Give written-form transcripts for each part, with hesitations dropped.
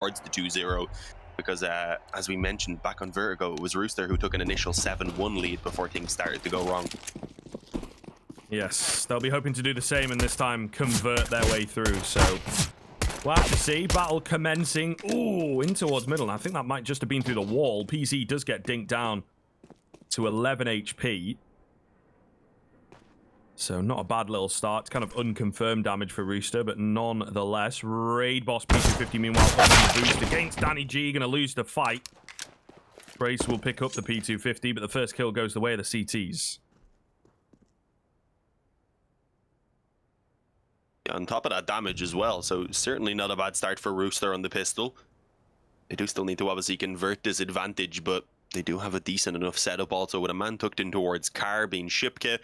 towards the 2-0. Because as we mentioned back on Vertigo, it was Rooster who took an initial 7-1 lead before things started to go wrong. Yes, they'll be hoping to do the same and this time convert their way through. So we'll have to see. Battle commencing. Ooh, in towards middle. I think that might just have been through the wall. PZ does get dinked down to 11 HP. So not a bad little start. It's kind of unconfirmed damage for Rooster, but nonetheless. Raid boss P250 meanwhile popping the boost against Danny G. Going to lose the fight. Brace will pick up the P250, but the first kill goes the way of the CTs. On top of that damage as well, so certainly not a bad start for Rooster on the pistol. They do still need to obviously convert this advantage, but they do have a decent enough setup also with a man tucked in towards Car being Shipke.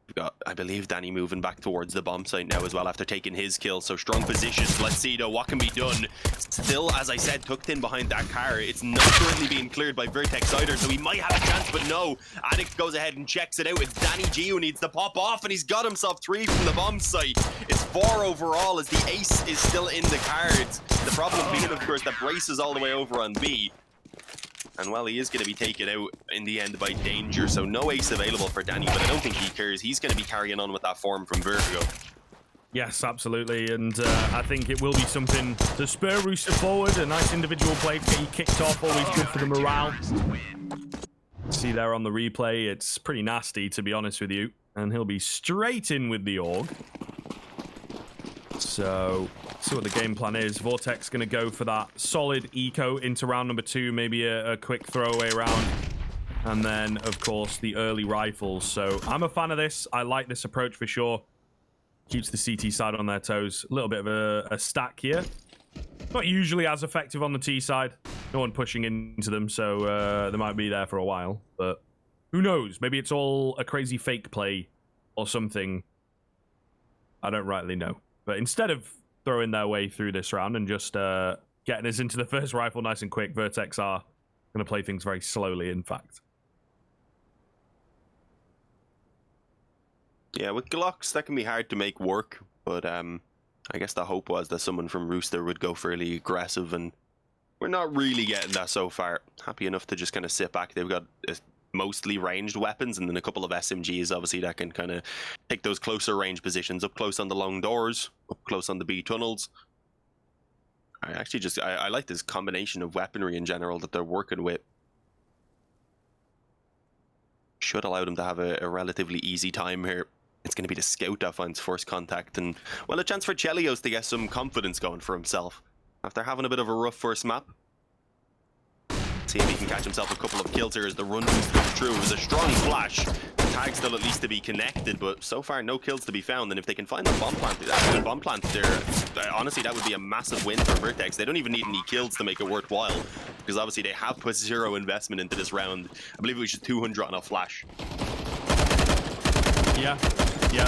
We've got, I believe, Danny moving back towards the bomb site now as well after taking his kill. So strong positions. Let's see though what can be done. Still, as I said, tucked in behind that car. It's not currently being cleared by Vertex either, so he might have a chance, but no. Addict goes ahead and checks it out. It's Danny G who needs to pop off, and he's got himself 3 from the bomb site. It's 4 overall as the ace is still in the cards. The problem being, of course, that Brace is all the way over on B. And well, he is going to be taken out in the end by Danger, so no ace available for Danny, but I don't think he cares. He's going to be carrying on with that form from Vertigo. Yes, absolutely, and I think it will be something to spur Rooster forward. A nice individual play to get you kicked off, always good for the morale. See there on the replay, it's pretty nasty, to be honest with you. And he'll be straight in with the AUG. So, see what the game plan is. Vortex going to go for that solid eco into round number 2, maybe a quick throwaway round. And then, of course, the early rifles. So, I'm a fan of this. I like this approach for sure. Keeps the CT side on their toes. A little bit of a stack here. Not usually as effective on the T side. No one pushing into them, so they might be there for a while. But who knows? Maybe it's all a crazy fake play or something. I don't rightly know. But instead of throwing their way through this round and just getting us into the first rifle nice and quick, Vertex are going to play things very slowly, in fact. Yeah, with Glocks, that can be hard to make work. But I guess the hope was that someone from Rooster would go fairly aggressive, and we're not really getting that so far. Happy enough to just kind of sit back. They've got mostly ranged weapons and then a couple of SMGs, obviously, that can kind of take those closer range positions, up close on the long doors, up close on the B tunnels. I actually just, I like this combination of weaponry in general that they're working with. Should allow them to have a relatively easy time here. It's going to be the scout that finds first contact, and, well, a chance for Chelios to get some confidence going for himself. After having a bit of a rough first map, see if he can catch himself a couple of kills here as the run comes through. It was a strong flash. The tag still at least to be connected, but so far no kills to be found. And if they can find the bomb plant there, honestly, that would be a massive win for Vertex. They don't even need any kills to make it worthwhile, because obviously they have put 0 investment into this round. I believe it was just 200 on a flash. Yeah,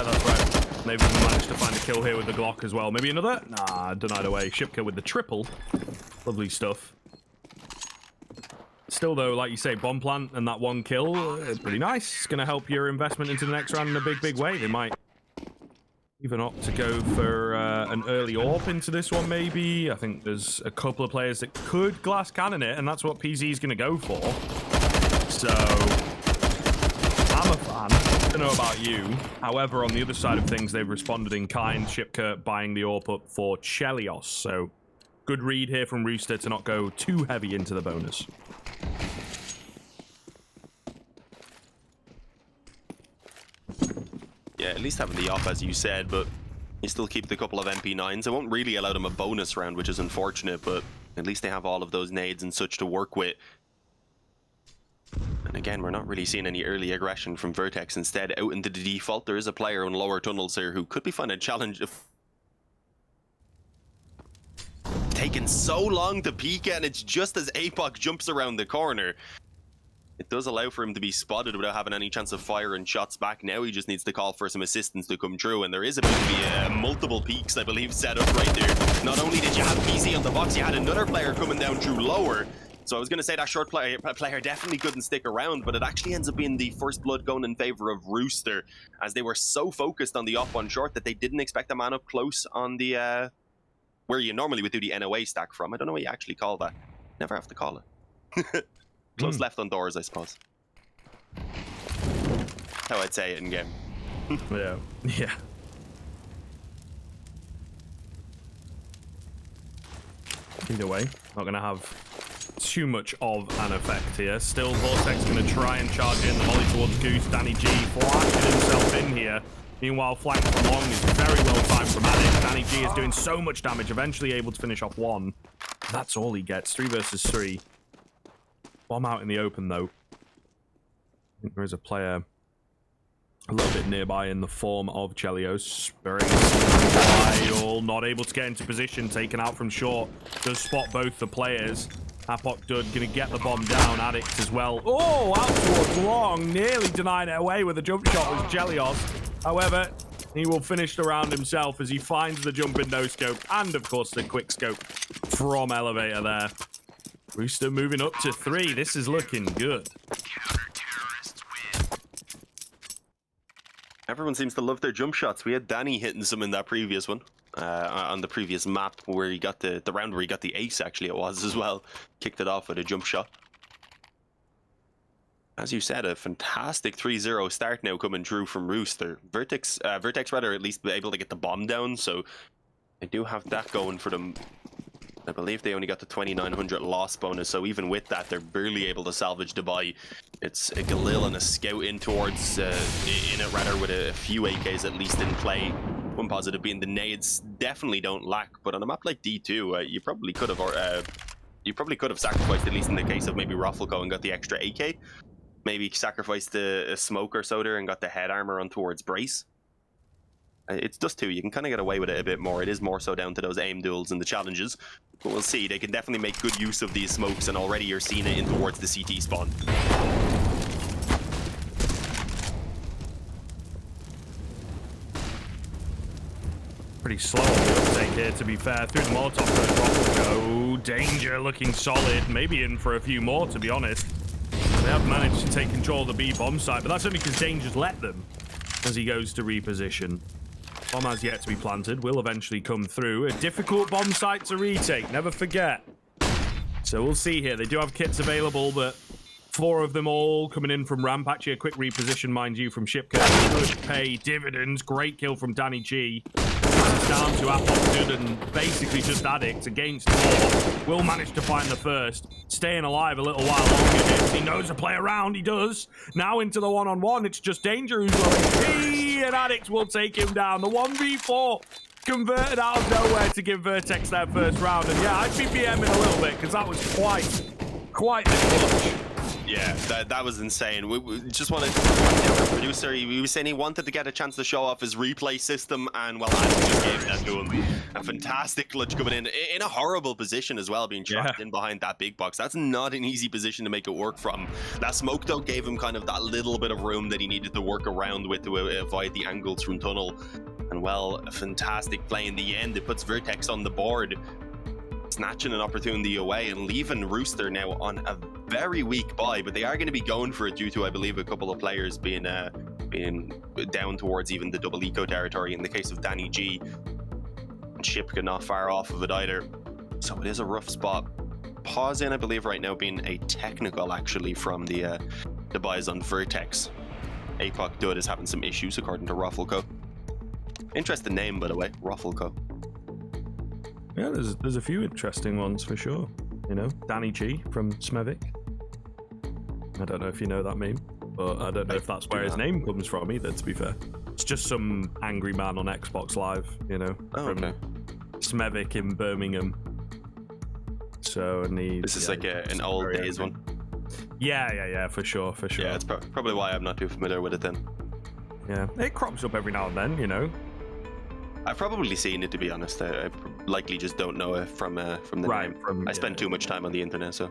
that's right. Maybe we managed to find a kill here with the Glock as well. Maybe another? Nah, done either way. Shipka with the triple. Lovely stuff. Still, though, like you say, bomb plant and that 1 kill, pretty nice. It's going to help your investment into the next round in a big way. They might even opt to go for an early AWP into this one, maybe. I think there's a couple of players that could glass cannon it, and that's what PZ is going to go for. So, I'm a fan. I don't know about you. However, on the other side of things, they've responded in kind. Shipka buying the AWP up for Chelios. So, good read here from Rooster to not go too heavy into the bonus. Yeah, at least having the off, as you said, but you still keep the couple of MP9s. It won't really allow them a bonus round, which is unfortunate, but at least they have all of those nades and such to work with. And again, we're not really seeing any early aggression from Vertex. Instead, out into the default, there is a player in lower tunnels here who could be finding a challenge. Taking so long to peek, and it's just as APOC jumps around the corner. It does allow for him to be spotted without having any chance of firing shots back. Now he just needs to call for some assistance to come through, and there is about to be multiple peaks, I believe, set up right there. Not only did you have PC on the box, you had another player coming down through lower. So I was going to say that short player definitely couldn't stick around, but it actually ends up being the first blood going in favor of Rooster, as they were so focused on the off on short that they didn't expect a man up close on the where you normally would do the NOA stack from. I don't know what you actually call that. Never have to call it. Close left on doors, I suppose. How I'd say it in game. Yeah. Yeah. Either way, not going to have too much of an effect here. Still, Vortex going to try and charge in. The volley towards Goose. Danny G flashing himself in here. Meanwhile, flank from Long is very well timed from Addict. Danny G is doing so much damage, eventually able to finish off one. That's all he gets. 3 versus 3. Bomb out in the open, though. I think there is a player a little bit nearby in the form of Chelios. Spurring Wild, not able to get into position, taken out from short. Does spot both the players. Apok Dud gonna get the bomb down. Addict as well. Oh, out towards Long, nearly denying it away with a jump shot was Chelios. However, he will finish the round himself as he finds the jump in no scope and, of course, the quick scope from Elevator there. Rooster moving up to 3. This is looking good. Everyone seems to love their jump shots. We had Danny hitting some in that previous one, on the previous map where he got the round where he got the ace, actually it was as well. Kicked it off with a jump shot. As you said, a fantastic 3-0 start now coming through from Rooster. Vertex rather at least be able to get the bomb down, so they do have that going for them. I believe they only got the 2,900 loss bonus, so even with that, they're barely able to salvage the buy. It's a Galil and a Scout in towards, in it rather, with a few AKs at least in play. One positive being the nades definitely don't lack, but on a map like D2, you probably could have sacrificed, at least in the case of maybe Raffleco, and got the extra AK. Maybe sacrificed a smoke or so there and got the head armor on towards Brace. It's Dust2, you can kind of get away with it a bit more. It is more so down to those aim duels and the challenges. But we'll see, they can definitely make good use of these smokes, and already you're seeing it in towards the CT spawn. Pretty slow on the uptake here, to be fair. Through the Molotov goes Raffleco. Danger looking solid. Maybe in for a few more, to be honest. They have managed to take control of the B bomb site, but that's only because Danger's let them as he goes to reposition. Bomb has yet to be planted, will eventually come through. A difficult bomb site to retake, never forget. So we'll see here. They do have kits available, but 4 of them all coming in from ramp. Actually, a quick reposition, mind you, from Shipker. Could pay dividends. Great kill from Danny G. It's down to Apok and basically just Addict against 4. Will manage to find the first. Staying alive a little while longer. He knows to play around. He does. Now into the one-on-one. It's just Danger who's going. And Addict will take him down. The 1v4 converted out of nowhere to give Vertex their first round. And yeah, I'd be BMing a little bit because that was quite the clutch. Yeah, that was insane. We just wanted to point out our producer. He was saying he wanted to get a chance to show off his replay system, and well, I just gave that to him. A fantastic clutch coming in a horrible position as well, being trapped in behind that big box. That's not an easy position to make it work from. That smoke though gave him kind of that little bit of room that he needed to work around with to avoid the angles from tunnel. And well, a fantastic play in the end. It puts Vertex on the board, snatching an opportunity away and leaving Rooster now on a very weak buy, but they are going to be going for it due to, I believe, a couple of players being down towards even the double eco territory in the case of Danny G. And Shipka not far off of it either. So it is a rough spot. Pause in, I believe, right now being a technical actually from the buys on Vertex. Apok Dud is having some issues according to Raffleco. Interesting name, by the way, Raffleco. Yeah, there's a few interesting ones for sure. You know, Danny G from Smevik. I don't know if you know that meme, but I don't know if that's where his name comes from either, to be fair. It's just some angry man on Xbox Live, you know, from Smevik in Birmingham. So, and this is like an old days one. Yeah, for sure. Yeah, it's probably why I'm not too familiar with it then. Yeah, it crops up every now and then, you know. I've probably seen it, to be honest. I likely just don't know it from the name. I spend too much time on the internet, so.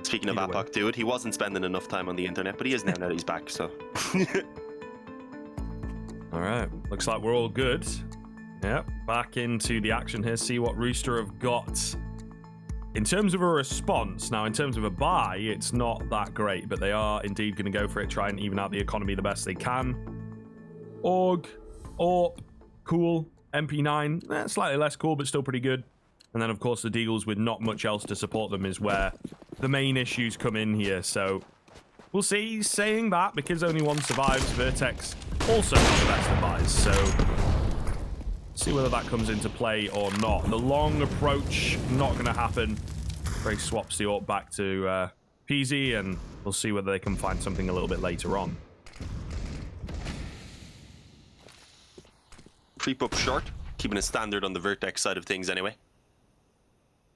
Speaking of Apok Dude, he wasn't spending enough time on the internet, but he is now that he's back, so. All right, looks like we're all good. Yep, back into the action here, see what Rooster have got. In terms of a response, now in terms of a buy, it's not that great, but they are indeed going to go for it, try and even out the economy the best they can. Org, AWP, cool. MP9, slightly less cool, but still pretty good. And then, of course, the Deagles with not much else to support them is where the main issues come in here. So we'll see. Saying that, because only one survives, Vertex also not the best of buys. So see whether that comes into play or not. The long approach, not going to happen. Gray swaps the AWP back to PZ, and we'll see whether they can find something a little bit later on. Creep up short, keeping it standard on the Vertex side of things anyway.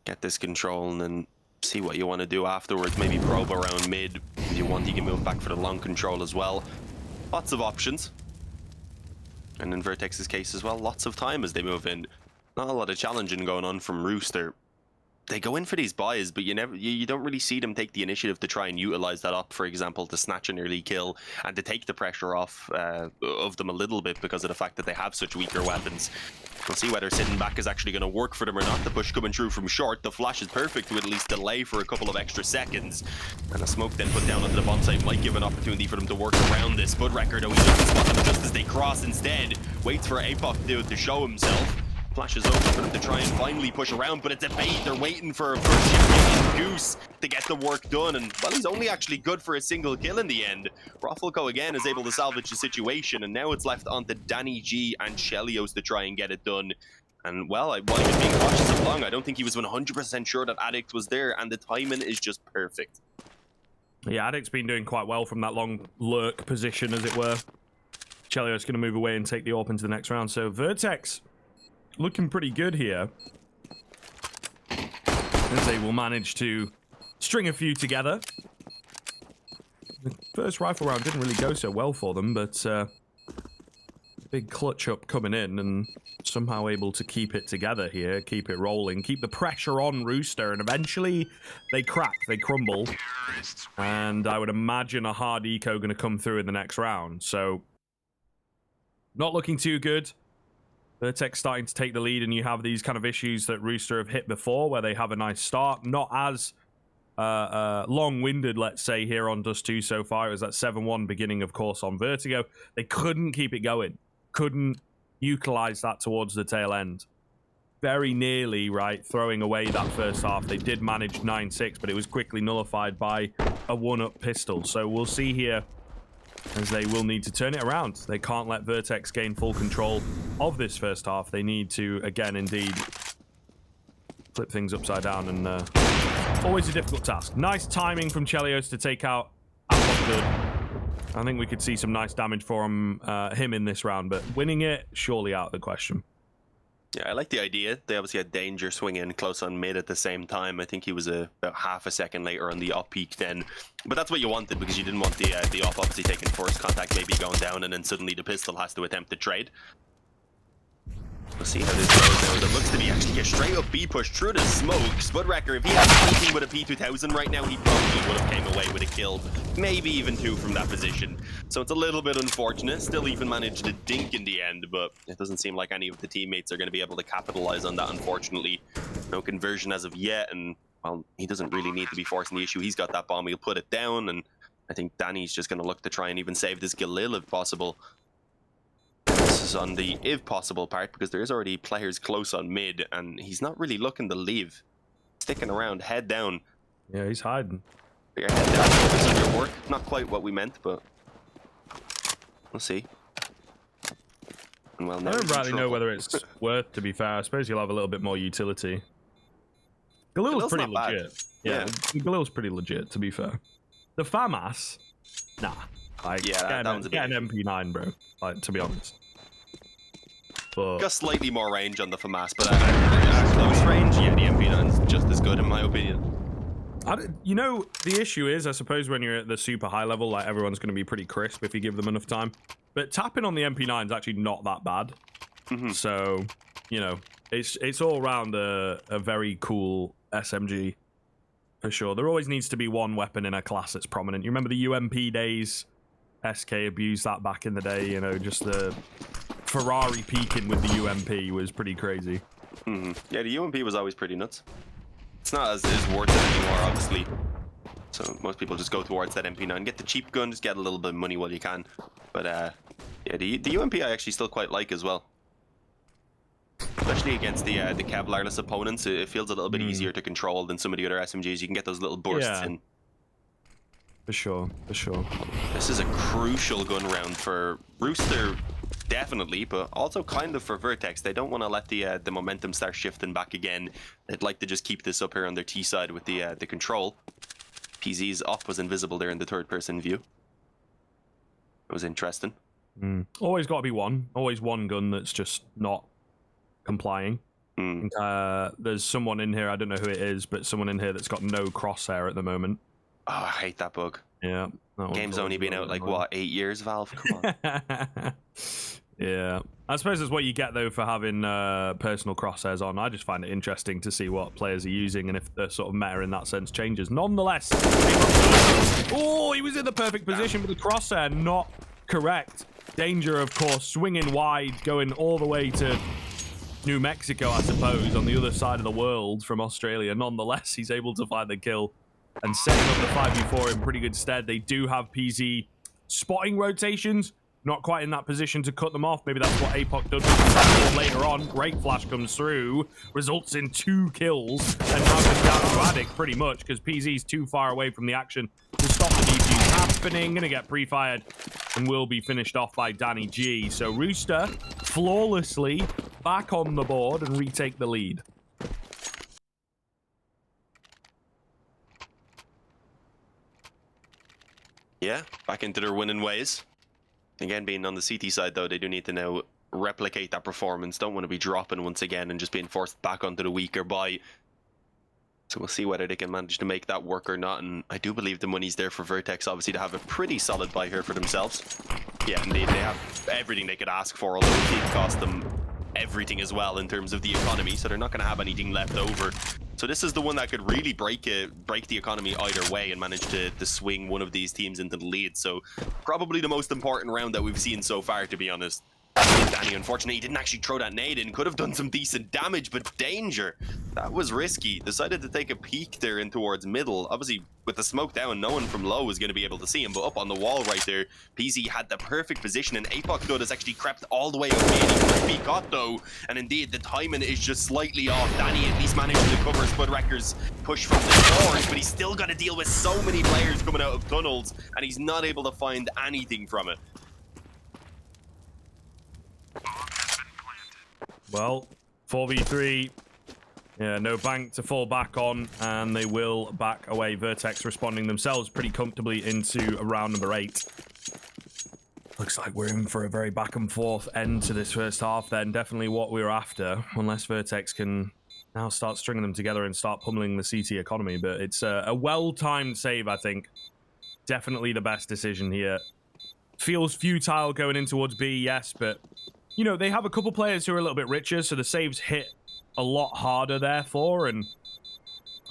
Get this control and then see what you want to do afterwards. Maybe probe around mid. If you want, you can move back for the long control as well. Lots of options. And in Vertex's case as well, lots of time as they move in. Not a lot of challenging going on from Rooster. They go in for these buys, but you don't really see them take the initiative to try and utilize that up, for example, to snatch an early kill and to take the pressure off of them a little bit because of the fact that they have such weaker weapons. We'll see whether sitting back is actually going to work for them or not. The push coming through from short. The flash is perfect with at least delay for a couple of extra seconds. And a smoke then put down onto the bomb site might give an opportunity for them to work around this. Budwrecker, though, he doesn't spot them just as they cross instead. Waits for APOC to show himself. Flashes over for them to try and finally push around, but it's a bait. They're waiting for a first Goose to get the work done, and well, he's only actually good for a single kill in the end. Roffelko again is able to salvage the situation, and now it's left onto Danny G and Chelios to try and get it done. And well, while he was being cautious along, I don't think he was 100% sure that Addict was there, and the timing is just perfect. Yeah, Addict's been doing quite well from that long lurk position, as it were. Chelios going to move away and take the AWP into the next round, so Vertex looking pretty good here, as they will manage to string a few together. The first rifle round didn't really go so well for them, but big clutch up coming in and somehow able to keep it together here, keep it rolling, keep the pressure on Rooster, and eventually they crack, they crumble, and I would imagine a hard eco going to come through in the next round. So not looking too good. Vertex starting to take the lead, and you have these kind of issues that Rooster have hit before, where they have a nice start. Not as long-winded, let's say, here on Dust2 so far. It was that 7-1 beginning, of course, on Vertigo. They couldn't keep it going. Couldn't utilize that towards the tail end. Very nearly, right, throwing away that first half. They did manage 9-6, but it was quickly nullified by a one-up pistol. So we'll see here, as they will need to turn it around. They can't let Vertex gain full control of this first half. They need to, again, indeed, flip things upside down, and always a difficult task. Nice timing from Chelios to take out Good. I think we could see some nice damage for him in this round, but winning it, surely out of the question. Yeah, I like the idea. They obviously had Danger swing in close on mid at the same time. I think he was about half a second later on the op peak then. But that's what you wanted, because you didn't want the op obviously taking first contact, maybe going down, and then suddenly the pistol has to attempt to trade. We'll see how this goes now. It looks to be actually a straight up B push through the smoke. Spudwrecker, if he had anything with a P2000 right now, he probably would have came away with a kill. Maybe even two from that position. So it's a little bit unfortunate. Still even managed to dink in the end, but it doesn't seem like any of the teammates are going to be able to capitalize on that, unfortunately. No conversion as of yet, and well, he doesn't really need to be forcing the issue. He's got that bomb, he'll put it down, and I think Danny's just going to look to try and even save this Galil if possible. This is on the if possible part, because there is already players close on mid, and he's not really looking to leave. Sticking around, head down. Yeah, he's hiding. Put your head down, focus on your work. Not quite what we meant, but we'll see. And well, I don't rightly know whether it's worth, to be fair. I suppose he'll have a little bit more utility. Galil's pretty legit. Yeah, Galil's pretty legit, to be fair. The FAMAS, nah. Like, yeah, that one's a bit an MP9, bro. Like, to be honest. But got slightly more range on the FAMAS, but at close range, yeah, the MP9's just as good in my opinion. You know, the issue is, I suppose, when you're at the super high level, like, everyone's going to be pretty crisp if you give them enough time. But tapping on the MP9 is actually not that bad. So, you know, it's all around a very cool SMG, for sure. There always needs to be one weapon in a class that's prominent. You remember the UMP days? SK abused that back in the day, you know, just the Ferrari peaking with the UMP was pretty crazy. Yeah, the UMP was always pretty nuts. It's not as worth it anymore, obviously. So most people just go towards that MP9. Get the cheap gun, just get a little bit of money while you can. But yeah, the UMP I actually still quite like as well. Especially against the Kevlar-less opponents, it feels a little bit easier to control than some of the other SMGs. You can get those little bursts in. For sure, for sure. This is a crucial gun round for Rooster, definitely, but also kind of for Vertex. They don't want to let the momentum start shifting back again. They'd like to just keep this up here on their T side with the control. PZ's op was invisible there in the third-person view. It was interesting. Always got to be one. Always one gun that's just not complying. There's someone in here, I don't know who it is, but someone in here that's got no crosshair at the moment. Oh, I hate that bug. Yeah. Game's only been out like, what, 8 years, Valve? Come on. Yeah. I suppose that's what you get, though, for having personal crosshairs on. I just find it interesting to see what players are using and if the sort of meta in that sense changes. Nonetheless, oh, he was in the perfect position with the crosshair. Not correct. Danger, of course, swinging wide, going all the way to New Mexico, I suppose, on the other side of the world from Australia. Nonetheless, he's able to find the kill and setting up the 5v4 in pretty good stead. They do have PZ spotting rotations. Not quite in that position to cut them off. Maybe that's what APOC does later on. Great flash comes through, results in 2 kills, and now it's down to Addict pretty much because PZ's too far away from the action to stop the defuse happening. Gonna get pre-fired and will be finished off by Danny G. So Rooster flawlessly back on the board and retake the lead. Yeah, back into their winning ways. Again, being on the CT side, though, they do need to now replicate that performance. Don't want to be dropping once again and just being forced back onto the weaker buy. So we'll see whether they can manage to make that work or not. And I do believe the money's there for Vertex, obviously, to have a pretty solid buy here for themselves. Yeah, indeed, they have everything they could ask for, although it cost them everything as well in terms of the economy. So they're not going to have anything left over. So this is the one that could really break the economy either way and manage to swing one of these teams into the lead. So probably the most important round that we've seen so far, to be honest. Danny, unfortunately, he didn't actually throw that nade in. Could have done some decent damage, but danger. That was risky. Decided to take a peek there in towards middle. Obviously, with the smoke down, no one from low was going to be able to see him, but up on the wall right there, PZ had the perfect position, and APOC Dud has actually crept all the way over the be caught, though. And indeed, the timing is just slightly off. Danny at least managed to cover Spudwrecker's push from the doors, but he's still got to deal with so many players coming out of tunnels, and he's not able to find anything from it. Well, 4v3. Yeah, no bank to fall back on, and they will back away. Vertex responding themselves pretty comfortably into round number 8. Looks like we're in for a very back and forth end to this first half then. Definitely what we were after, unless Vertex can now start stringing them together and start pummeling the CT economy. But it's a well-timed save, I think. Definitely the best decision here. Feels futile going in towards B, yes, but you know, they have a couple players who are a little bit richer, so the saves hit a lot harder, therefore, and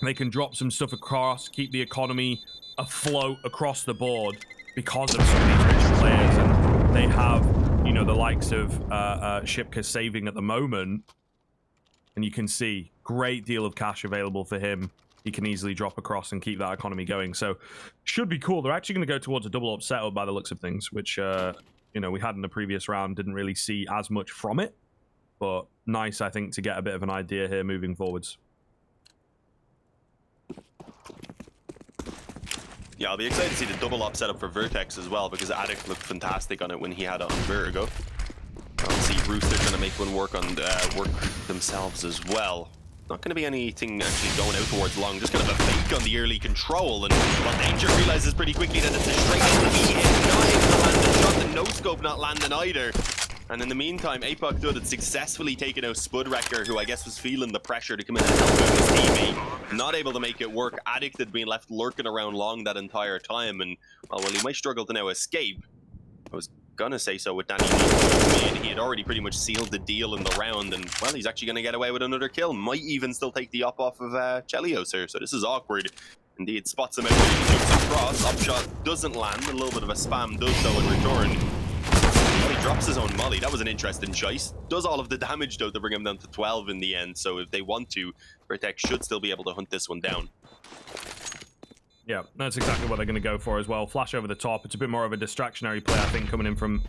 they can drop some stuff across, keep the economy afloat across the board because of some of these richer players, and they have, you know, the likes of Shipka saving at the moment, and you can see great deal of cash available for him. He can easily drop across and keep that economy going, so should be cool. They're actually going to go towards a double up setup by the looks of things, which you know, we had in the previous round, didn't really see as much from it, but nice, I think, to get a bit of an idea here moving forwards. Yeah, I'll be excited to see the double op setup for Vertex as well, because Addict looked fantastic on it when he had it on Vertigo. Obviously, Rooster going to make one work on work themselves as well. Not going to be anything actually going out towards long, just kind of a fake on the early control, and well, Danger realizes pretty quickly that it's a straight enemy hit. Not able to land the shot, the no-scope not landing either. And in the meantime, APOC Dud had successfully taken out Spudwrecker, who I guess was feeling the pressure to come in and help out his teammate. Not able to make it work. Addict had been left lurking around long that entire time, and well, he might struggle to now escape. I was gonna say so with Danny G. He had already pretty much sealed the deal in the round, and well, he's actually gonna get away with another kill. Might even still take the op off of Chelios here, so this is awkward. Indeed, spots him out there, he jumps across, up shot doesn't land, a little bit of a spam does though in return. Well, he drops his own molly. That was an interesting choice. Does all of the damage though to bring him down to 12 in the end, so if they want to, Vertex should still be able to hunt this one down. Yeah, that's exactly what they're going to go for as well. Flash over the top. It's a bit more of a distractionary play, I think, coming in from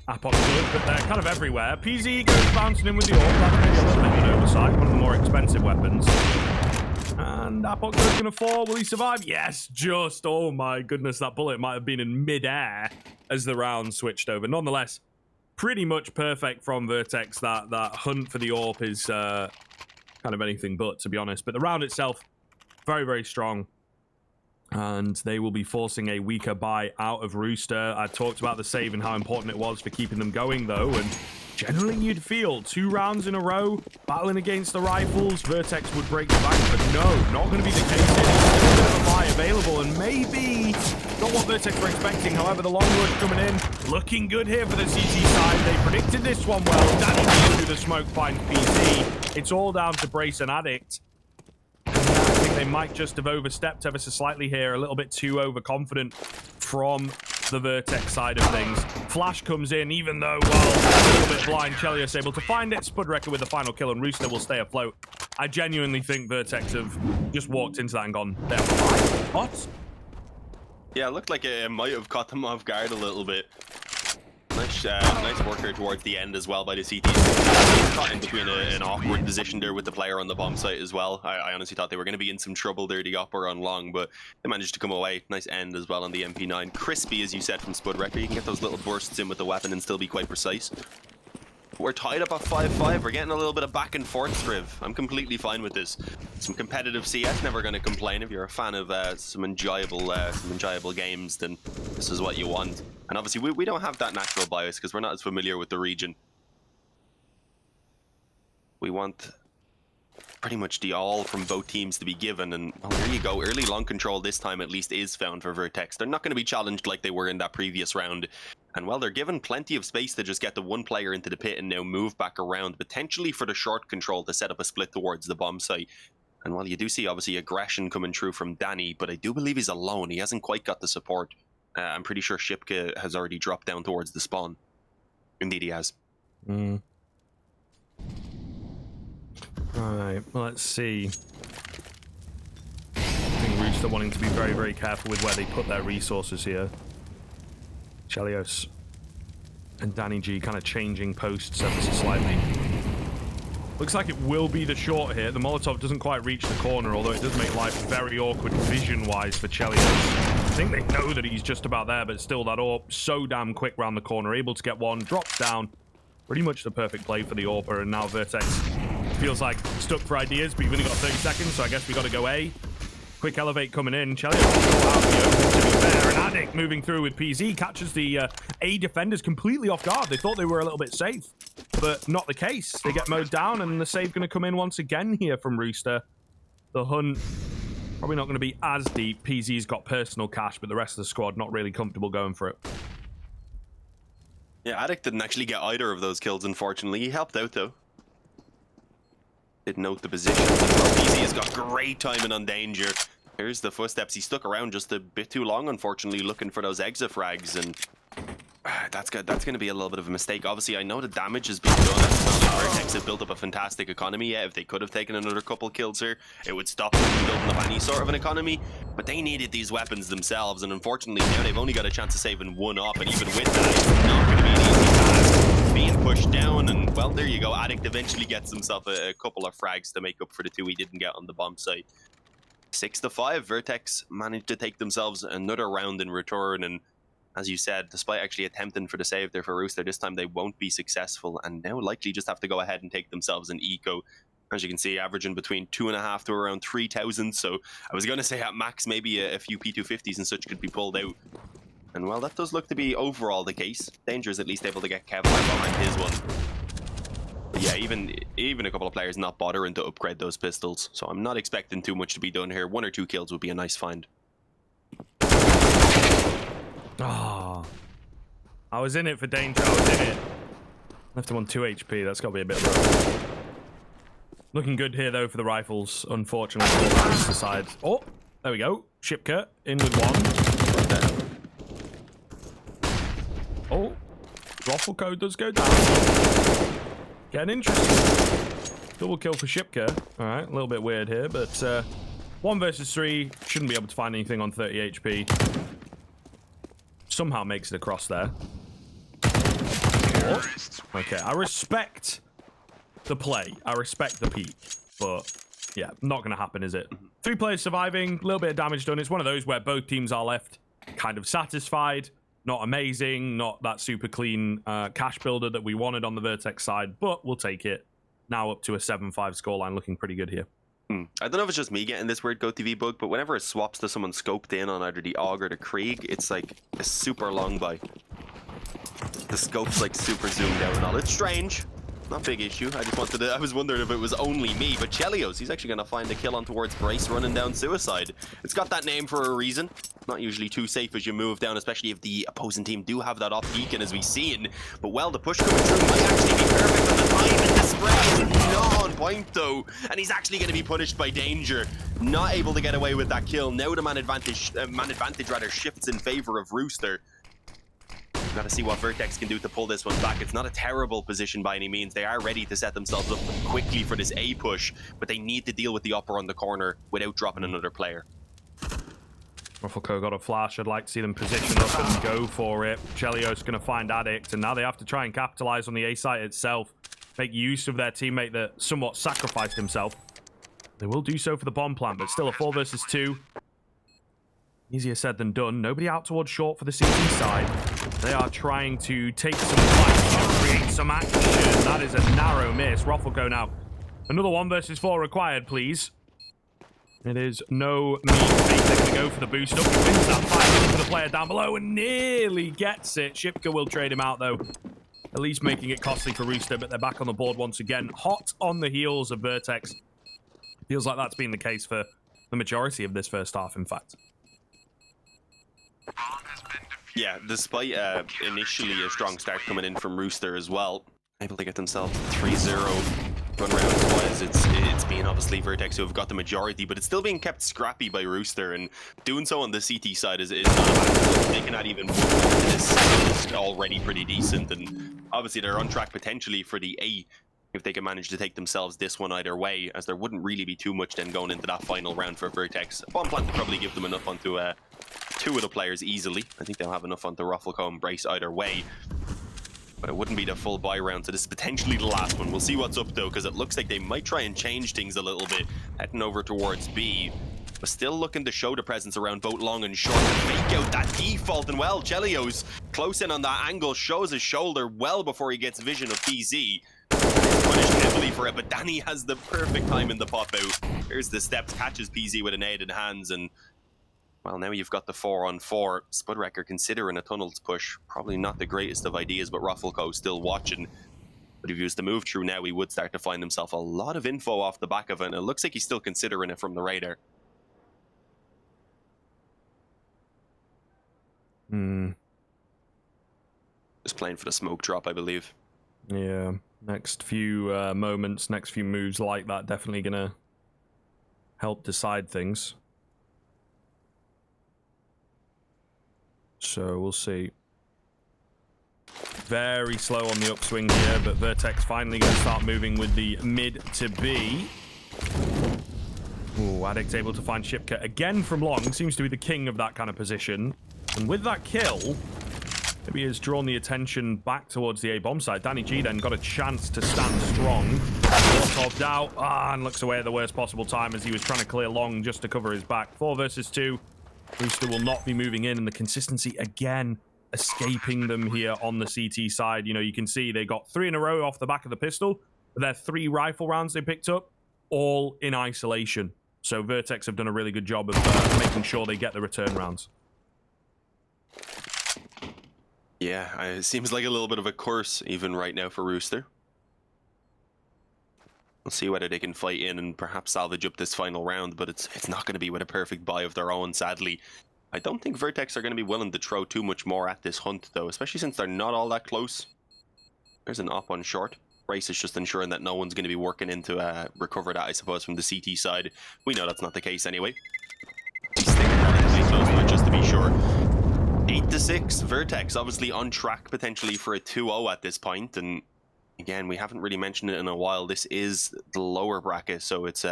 Apoc's good, but they're kind of everywhere. PZ goes bouncing in with the AWP. That's maybe a little bit of an oversight. One of the more expensive weapons. And Apoc goes going to fall. Will he survive? Yes, just. Oh my goodness, that bullet might have been in mid-air as the round switched over. Nonetheless, pretty much perfect from Vertex. That hunt for the AWP is kind of anything but, to be honest. But the round itself, very, very strong. And they will be forcing a weaker buy out of Rooster. I talked about the save and how important it was for keeping them going, though. And generally, you'd feel 2 rounds in a row, battling against the rifles, Vertex would break the bank. But no, not going to be the case here. There's a bit of a buy available, and maybe not what Vertex were expecting. However, the long rush coming in, looking good here for the CT side. They predicted this one well. Danny through the smoke finds PC. It's all down to Brace and Addict. I think they might just have overstepped ever so slightly here, a little bit too overconfident from the Vertex side of things. Flash comes in, even though, well, a little bit blind. Chelios able to find it. Spudwrecker with the final kill, and Rooster will stay afloat. I genuinely think Vertex have just walked into that and gone, they're fine. What? Yeah, it looked like it might have caught them off guard a little bit. Nice work here towards the end as well by the CT. Caught in between an awkward position there with the player on the bomb site as well. I honestly thought they were going to be in some trouble there, the upper on long, but they managed to come away. Nice end as well on the MP9. Crispy, as you said, from Spudwrecker. You can get those little bursts in with the weapon and still be quite precise. We're tied up at 5-5. We're getting a little bit of back and forth, Striv. I'm completely fine with this. Some competitive CS, never going to complain. If you're a fan of some enjoyable games, then this is what you want. And obviously, we don't have that natural bias because we're not as familiar with the region. We want pretty much the all from both teams to be given, and well, there you go. Early long control this time at least is found for Vertex. They're not going to be challenged like they were in that previous round. And well, they're given plenty of space to just get the one player into the pit and now move back around, potentially for the short control to set up a split towards the bomb site. And while you do see obviously aggression coming through from Danny, but I do believe he's alone. He hasn't quite got the support. I'm pretty sure Shipka has already dropped down towards the spawn. Indeed he has. Alright, well, let's see. I think Rooster wanting to be very, very careful with where they put their resources here. Chelios and Danny G kind of changing posts ever so slightly. Looks like it will be the short here. The Molotov doesn't quite reach the corner, although it does make life very awkward vision-wise for Chelios. I think they know that he's just about there, but still that AWP so damn quick round the corner. Able to get one, drops down. Pretty much the perfect play for the AWPer, and now Vertex feels like stuck for ideas, but you've only got 30 seconds, so I guess we got to go A. Quick elevate coming in. Chelios out of the open, to be fair. And Addict moving through with PZ catches the A defenders completely off guard. They thought they were a little bit safe, but not the case. They get mowed down, and the save going to come in once again here from Rooster. The hunt probably not going to be as deep. PZ's got personal cash, but the rest of the squad not really comfortable going for it. Yeah, Addict didn't actually get either of those kills, unfortunately. He helped out, though. Did note the positions as well. PZ has got great timing on Danger. Here's the footsteps. He stuck around just a bit too long, unfortunately, looking for those exit frags, and that's going to be a little bit of a mistake. Obviously, I know the damage has been done. Vertex have built up a fantastic economy. Yeah, if they could have taken another couple kills here, it would stop them from building up any sort of an economy. But they needed these weapons themselves, and unfortunately, now they've only got a chance of saving one up, and even with that, it's not going to be an easy task. Being pushed down, and well, there you go. Addict eventually gets himself a couple of frags to make up for the two he didn't get on the bomb site. 6-5, Vertex managed to take themselves another round in return, and as you said, despite actually attempting for the save there for Rooster, this time they won't be successful, and now likely just have to go ahead and take themselves an eco. As you can see, averaging between 2.5 to around 3,000, so I was going to say at max maybe a few P250s and such could be pulled out. And well, that does look to be overall the case. Danger's at least able to get Kevlar behind his one. But yeah, even a couple of players not bothering to upgrade those pistols, so I'm not expecting too much to be done here. 1 or 2 kills would be a nice find. Oh, I was in it for Danger. I was in it. Left him on 2 HP. That's got to be a bit rough. Looking good here, though, for the rifles. Unfortunately, on the side. Oh, there we go. Shipka in with one. Oh, Raffle code does go down. Getting interesting. Double kill for Shipka. All right, a little bit weird here, but 1 versus 3. Shouldn't be able to find anything on 30 HP. Somehow makes it across there. short. Okay, I respect the play. I respect the peak. But, yeah, not going to happen, is it? 3 players surviving, a little bit of damage done. It's one of those where both teams are left kind of satisfied. Not amazing, not that super clean cash builder that we wanted on the Vertex side, but we'll take it. Now up to a 7-5 scoreline, looking pretty good here. I don't know if it's just me getting this weird GoTV bug, but whenever it swaps to someone scoped in on either the AUG or the Krieg, it's like a super long buy. The scope's like super zoomed out and all. It's strange. Not a big issue. I just wanted to, I was wondering if it was only me, but Chelios, he's actually going to find a kill on towards Brace running down Suicide. It's got that name for a reason. Not usually too safe as you move down, especially if the opposing team do have that off beacon as we've seen. But well, the push coming through might actually be perfect on the time, and the spray is not on point though. And he's actually going to be punished by Danger. Not able to get away with that kill. Now the man advantage rather shifts in favor of Rooster. Got to see what Vertex can do to pull this one back. It's not a terrible position by any means. They are ready to set themselves up quickly for this A push, but they need to deal with the upper on the corner without dropping another player. Ruffleco got a flash. I'd like to see them position up and go for it. Chelios going to find Addict, and now they have to try and capitalize on the A site itself. Make use of their teammate that somewhat sacrificed himself. They will do so for the bomb plant, but still a 4 versus 2. Easier said than done. Nobody out towards short for the CT side. They are trying to take some fights and create some action. That is a narrow miss. Ruffleco now. Another 1 versus 4 required, please. It is no mean feat. They're going to go for the boost up. Wins that fight for the player down below and nearly gets it. Shipka will trade him out, though. At least making it costly for Rooster, but they're back on the board once again. Hot on the heels of Vertex. Feels like that's been the case for the majority of this first half, in fact. Yeah, despite initially a strong start coming in from Rooster as well, able to get themselves 3-0 run round-wise. It's been obviously Vertex who have got the majority, but it's still being kept scrappy by Rooster, and doing so on the CT side is not a bad result. They cannot even move on to this. It's already pretty decent, and obviously they're on track potentially for the A if they can manage to take themselves this one either way, as there wouldn't really be too much then going into that final round for Vertex. Bomb plant will probably give them enough onto 2 of the players easily. I think they'll have enough onto Ruffleco and Brace either way. But it wouldn't be the full buy round, so this is potentially the last one. We'll see what's up though, because it looks like they might try and change things a little bit, heading over towards B. But still looking to show the presence around both long and short and fake out that default. And well, Chelios close in on that angle, shows his shoulder well before he gets vision of PZ. Punished heavily for it, but Danny has the perfect time in the pop out. Here's the steps, catches PZ with an aid in hands, and well, now you've got the 4-on-4. Spudwrecker considering a tunnels push. Probably not the greatest of ideas, but Ruffleco still watching. But if he was to move through now, he would start to find himself a lot of info off the back of it, and it looks like he's still considering it from the radar. Just playing for the smoke drop, I believe. Yeah, next few moments, next few moves like that, definitely going to help decide things. So we'll see. Very slow on the upswing here, but Vertex finally going to start moving with the mid to B. Ooh, Addict able to find Shipka again from long. Seems to be the king of that kind of position. And with that kill, maybe has drawn the attention back towards the A-bomb side. Danny G then got a chance to stand strong. Topped out, and looks away at the worst possible time as he was trying to clear long just to cover his back. 4 versus 2. Rooster will not be moving in, and the consistency again escaping them here on the CT side. You know, you can see they got 3 in a row off the back of the pistol, but they're 3 rifle rounds they picked up, all in isolation. So Vertex have done a really good job of making sure they get the return rounds. Yeah, it seems like a little bit of a curse even right now for Rooster. We'll see whether they can fight in and perhaps salvage up this final round, but it's not going to be with a perfect buy of their own, sadly. I don't think Vertex are going to be willing to throw too much more at this hunt, though, especially since they're not all that close. There's an op on short. Brace is just ensuring that no one's going to be working in to recover that, I suppose, from the CT side. We know that's not the case anyway. He's sticking relatively close to it, just to be sure. 8-6, Vertex obviously on track potentially for a 2-0 at this point, and again, we haven't really mentioned it in a while. This is the lower bracket, so it's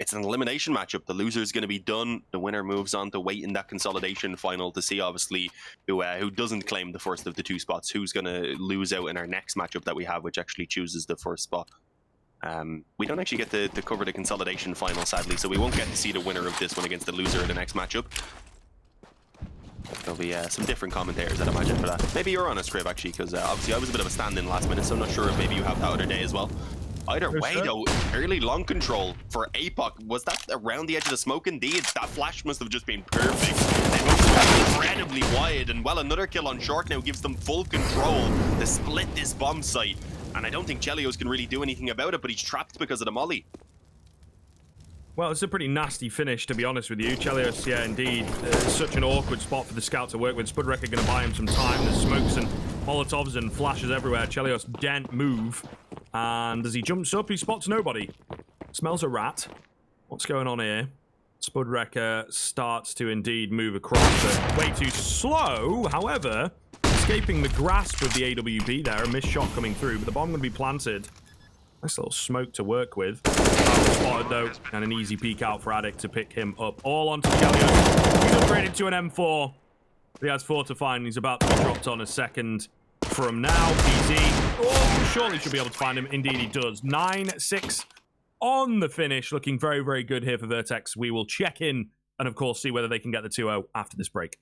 it's an elimination matchup. The loser is going to be done. The winner moves on to wait in that consolidation final to see, obviously, who doesn't claim the first of the 2 spots, who's going to lose out in our next matchup that we have, which actually chooses the first spot. We don't actually get to cover the consolidation final, sadly, so we won't get to see the winner of this one against the loser in the next matchup. There'll be some different commentators, I'd imagine, for that. Maybe you're on a scrib, actually, because obviously I was a bit of a stand-in last minute, so I'm not sure if maybe you have that other day as well. Either way, though, early long control for APOC. Was that around the edge of the smoke? Indeed, that flash must have just been perfect. They moved incredibly wide, and well, another kill on short now gives them full control to split this bomb site. And I don't think Chelios can really do anything about it, but he's trapped because of the molly. Well, it's a pretty nasty finish, to be honest with you. Chelios, yeah, indeed. Such an awkward spot for the scout to work with. Spudrek are going to buy him some time. There's smokes and Molotovs and flashes everywhere. Chelios didn't move. And as he jumps up, he spots nobody. Smells a rat. What's going on here? Spudrek starts to indeed move across, but way too slow. However, escaping the grasp of the AWP there. A missed shot coming through, but the bomb going to be planted. Nice little smoke to work with. Spotted though, and an easy peek out for Addict to pick him up. All onto Chelios. He's upgraded to an M4. He has 4 to find. He's about to be dropped on a second from now. PZ. Oh, surely should be able to find him. Indeed, he does. 9-6 on the finish. Looking very, very good here for Vertex. We will check in and, of course, see whether they can get the 2-0 after this break.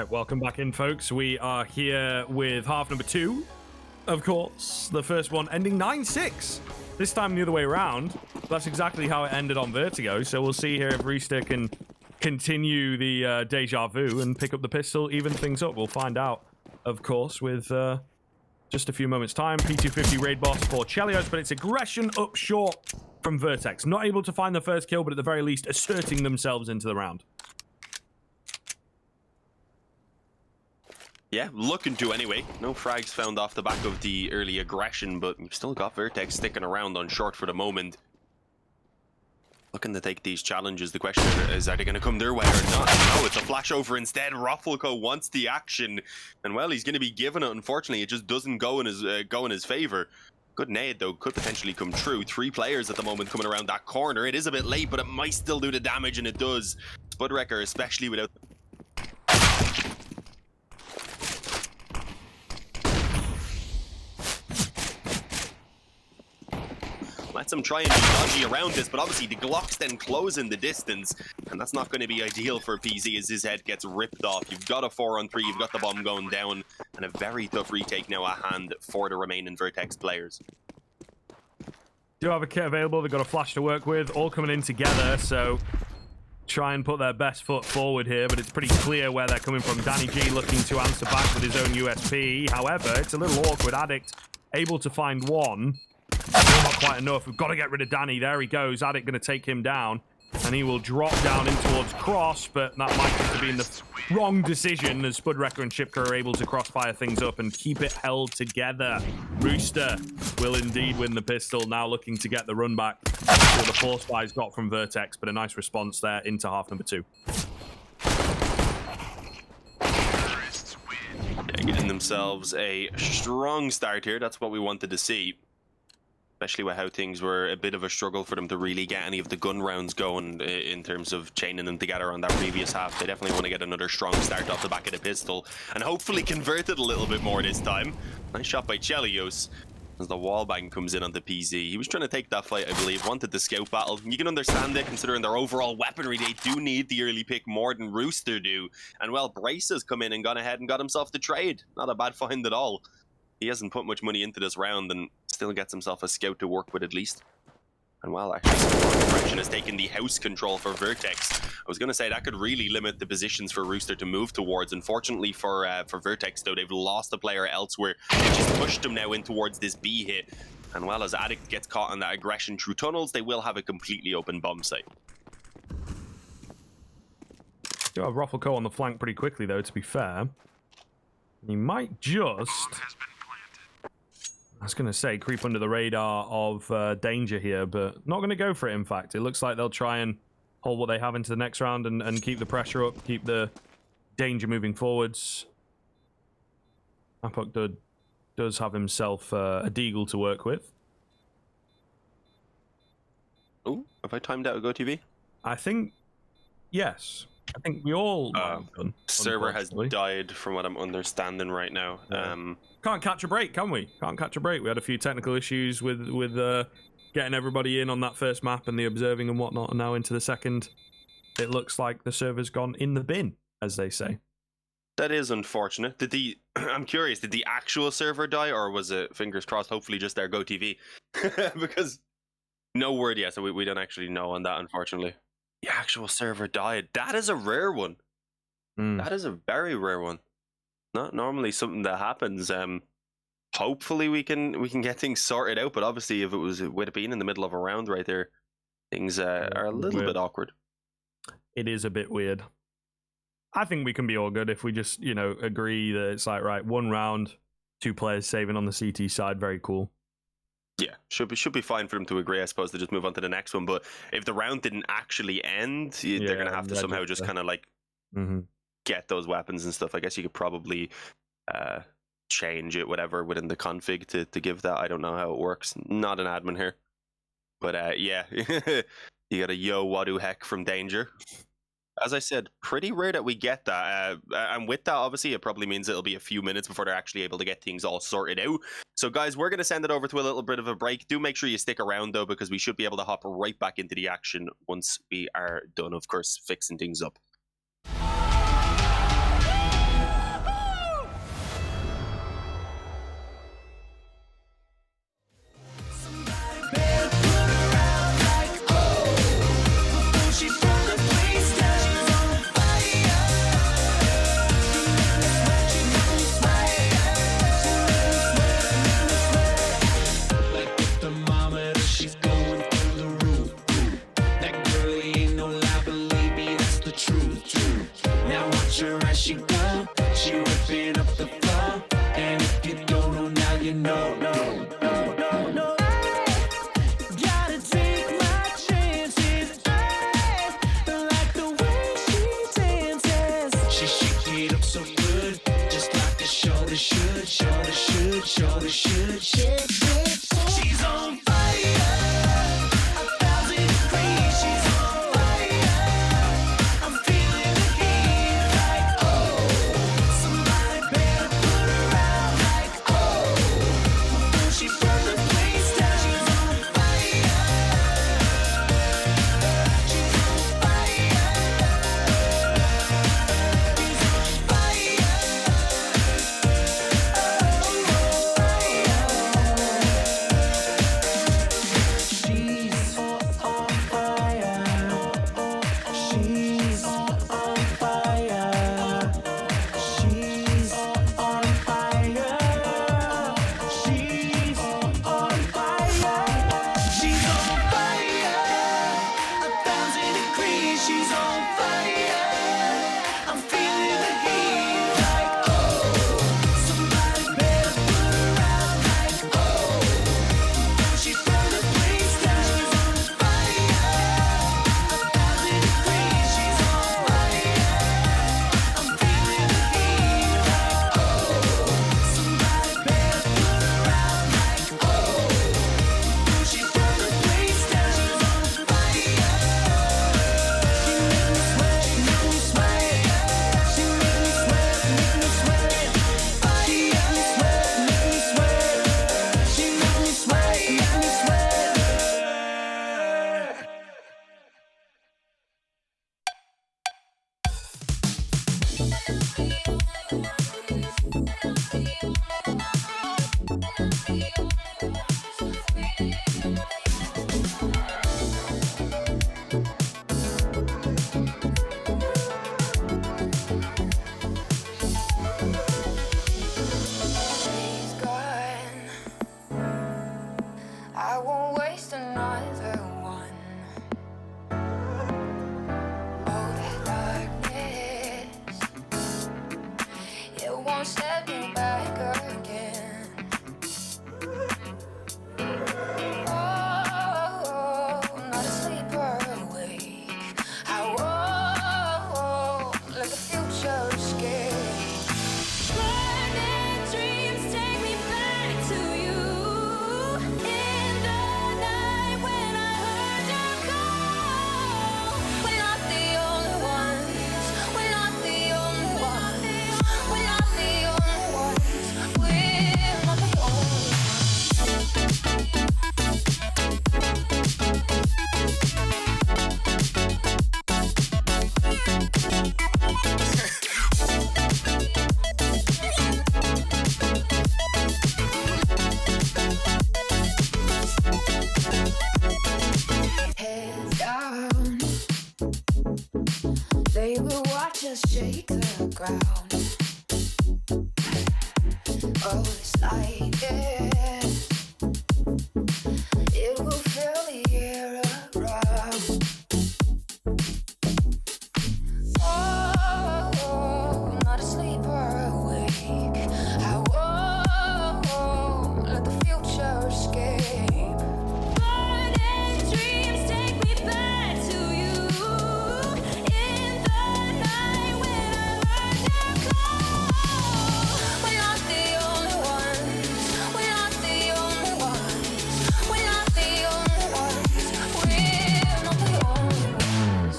Welcome back in, folks. We are here with half number 2, of course. The first one ending 9-6. This time the other way around. That's exactly how it ended on Vertigo. So we'll see here if Rooster can continue the deja vu and pick up the pistol, even things up. We'll find out, of course, with just a few moments' time. P250 raid boss for Chelios, but it's aggression up short from Vertex. Not able to find the first kill, but at the very least asserting themselves into the round. Yeah, looking to anyway. No frags found off the back of the early aggression, but you've still got Vertex sticking around on short for the moment. Looking to take these challenges. The question is, are they going to come their way or not? No, it's a flashover instead. Raffleco wants the action, and well, he's going to be given it. Unfortunately, it just doesn't go in his favor. Good nade though, could potentially come true. 3 players at the moment coming around that corner. It is a bit late, but it might still do the damage, and it does. Spudwrecker, especially without. Lets him try and be dodgy around this, but obviously the Glocks then close in the distance, and that's not going to be ideal for PZ as his head gets ripped off. You've got a 4-on-3, you've got the bomb going down, and a very tough retake now at hand for the remaining Vertex players. Do have a kit available, they've got a flash to work with, all coming in together, so try and put their best foot forward here, but it's pretty clear where they're coming from. Danny G looking to answer back with his own USP. However, it's a little awkward. Addict able to find one. Still not quite enough. We've got to get rid of Danny. There he goes. Addict going to take him down, and he will drop down in towards Cross, but that might have been the wrong decision as Spudwrecker and Chipka are able to crossfire things up and keep it held together. Rooster will indeed win the pistol, now looking to get the run back for the force fires got from Vertex, but a nice response there into half number 2. Yeah, getting themselves a strong start here. That's what we wanted to see. Especially with how things were a bit of a struggle for them to really get any of the gun rounds going in terms of chaining them together on that previous half. They definitely want to get another strong start off the back of the pistol and hopefully convert it a little bit more this time. Nice shot by Chelios as the wallbang comes in on the PZ. He was trying to take that fight, I believe, wanted the scout battle. You can understand it considering their overall weaponry. They do need the early pick more than Rooster do. And well, Brace has come in and gone ahead and got himself the trade. Not a bad find at all. He hasn't put much money into this round and still gets himself a scout to work with at least. And well, actually, Direction has taken the house control for Vertex. I was going to say that could really limit the positions for Rooster to move towards. Unfortunately for Vertex, though, they've lost a player elsewhere. They've just pushed him now in towards this B hit. And well, as Addict gets caught on that aggression through tunnels, they will have a completely open bomb site. Do have Raffleco on the flank pretty quickly, though, to be fair. He might just... I was going to say, creep under the radar of Danger here, but not going to go for it, in fact. It looks like they'll try and hold what they have into the next round and keep the pressure up, keep the Danger moving forwards. Apok does have himself a Deagle to work with. Oh, have I timed out a GoTV? I think, yes. I think we all done. Server has died from what I'm understanding right now. Yeah. Can't catch a break, can we? Can't catch a break. We had a few technical issues with getting everybody in on that first map and the observing and whatnot, and now into the second. It looks like the server's gone in the bin, as they say. That is unfortunate. Did the I'm curious, did the actual server die, or was it, fingers crossed, hopefully just their GoTV? Because no word yet, so we don't actually know on that, unfortunately. The actual server died. That is a rare one. That is a very rare one. Not normally something that happens. Hopefully we can get things sorted out, but obviously if it was with it being in the middle of a round right there, things are a little bit awkward. It is a bit weird. I think we can be all good if we just, you know, agree that it's like, right, 1 round, 2 players saving on the CT side, very cool. Yeah, should be fine for them to agree, I suppose, to just move on to the next one. But if the round didn't actually end, they're going to have to somehow just kind of like get those weapons and stuff. I guess you could probably change it, whatever, within the config to give that. I don't know how it works. Not an admin here. But yeah, you got a yo, what do heck from Danger. As I said, pretty rare that we get that. And with that, obviously, it probably means it'll be a few minutes before they're actually able to get things all sorted out. So, guys, we're going to send it over to a little bit of a break. Do make sure you stick around, though, because we should be able to hop right back into the action once we are done, of course, fixing things up. She's on fire, 1,000 degrees. She's on fire. I'm feeling the heat, like oh. Somebody better put her out, like oh. Before she burn the place down. She's on fire. She's on fire. She's on fire. She's on fire. She's on fire. She's on fire. She's on fire. She's on fire. 1,000 degrees. She's on fire. I'm feeling the heat, like oh. Somebody better put her out, like oh. Before she burn the place down. She's on fire. 1,000 degrees. She's on fire. I'm feeling the heat, like oh. Somebody better put her out, like oh. Before she burn the place down. She's on fire. She make me sweat, she make me sweat. She make me sweat, make me sweat. She make me sweat, make me sweat. She make me sweat, make me sweat. She's gone. I won't waste another one. Oh, that darkness, it won't set me back again. Oh, not asleep or awake. I won't let the future escape. Burning dreams take me back to you. In the night when I heard your call. We're not the only ones. We're not the only ones. We're not the only ones. We're not the only heads down. They will watch us shake the ground. Oh, it's like this. It will fill the air around. Oh, not asleep or awake. I won't let the future escape. Burning dreams take me back to you. In the night when I heard your call. We're not the only ones. We're not the only ones. We're not the only ones. We're not the only ones.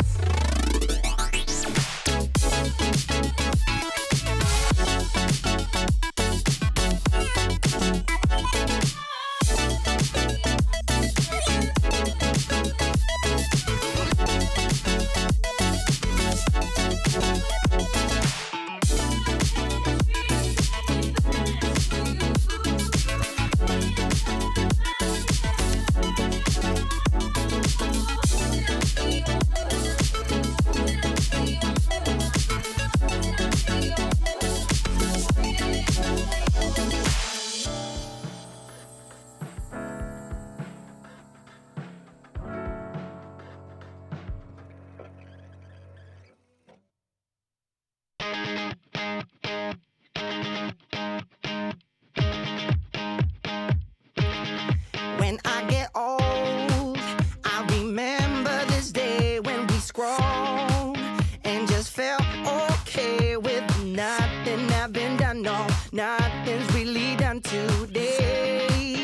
When I get old, I remember this day when we scrolled and just felt okay with nothing having done. No, nothing's really done today.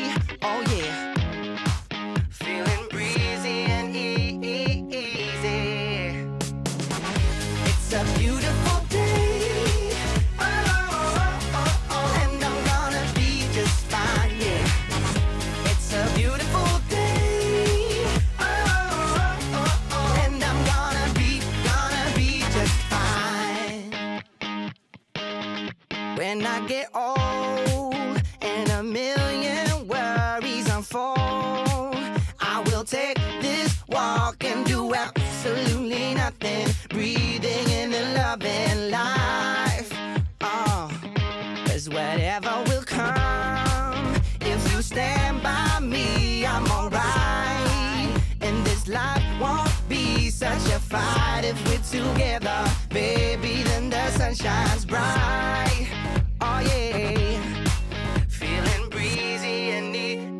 get old and a million worries unfold, I will take this walk and do absolutely nothing, breathing in the loving life. Oh, 'cause whatever will come, if you stand by me, I'm alright. And this life won't be such a fight if we're together, baby, then the sun shines bright. Oh yeah, feeling breezy and easy.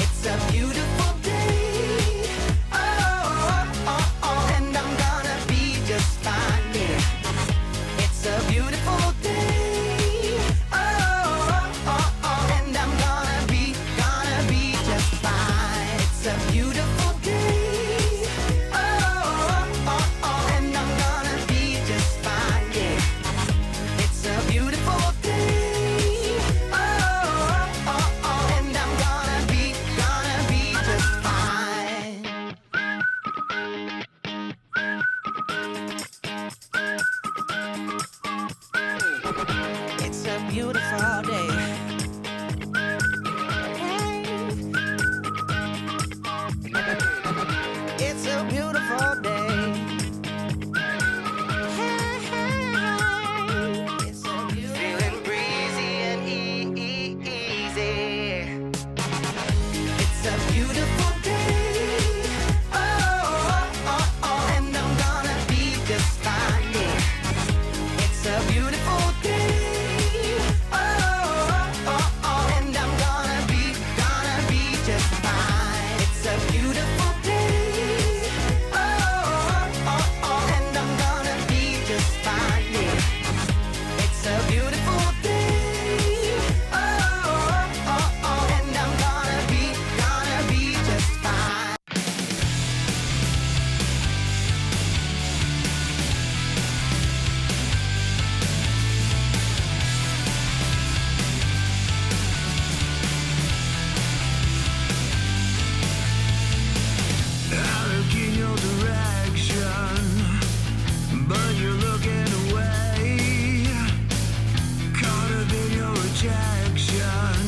It's a beautiful day, oh, and I'm gonna be just fine, yeah. It's a beautiful day, oh, and I'm gonna be just fine. It's a beautiful day, oh, and I'm gonna be just fine, yeah. It's a beautiful day, oh, and I'm gonna be just fine. It's a beautiful day. It's a beautiful day. It's a beautiful feeling breezy and easy. It's a beautiful day. Oh, and I'm gonna be just fine. Yeah. It's a beautiful day. Oh, and I'm gonna be just fine. It's a beautiful day. Oh, and I'm gonna be just fine. Yeah. It's a beautiful day. Oh, and I'm gonna be just fine. I look in your direction, but you're looking away. Caught up in your rejection.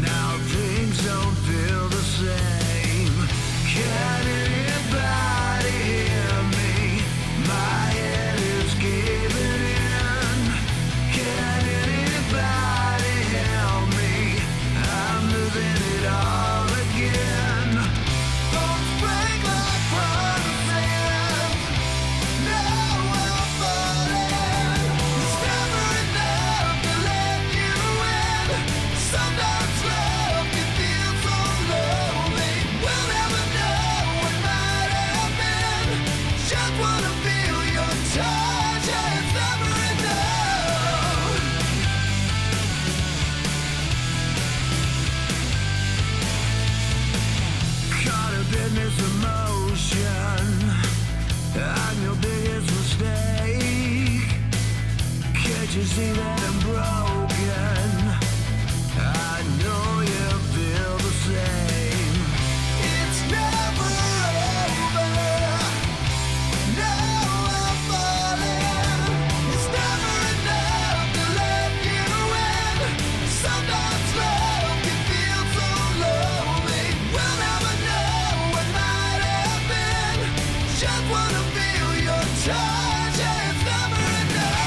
Now things don't feel the same. Can anybody hear me? My head is giving in. Can anybody help me? I'm losing it all again. Bones break like promises. Now I'm falling. It's never enough to let you in. Sometimes love can feel so lonely. We'll never know what might have been. Just wanna feel your touch, and it's never enough. Caught up in this emotion. I'm your biggest mistake. Can't you see that I'm broken? I know you feel the same. It's never over. Now I'm falling. It's never enough to let you in. Sometimes love can feel so lonely. We'll never know what might have been. Just wanna feel your touch, and it's never enough.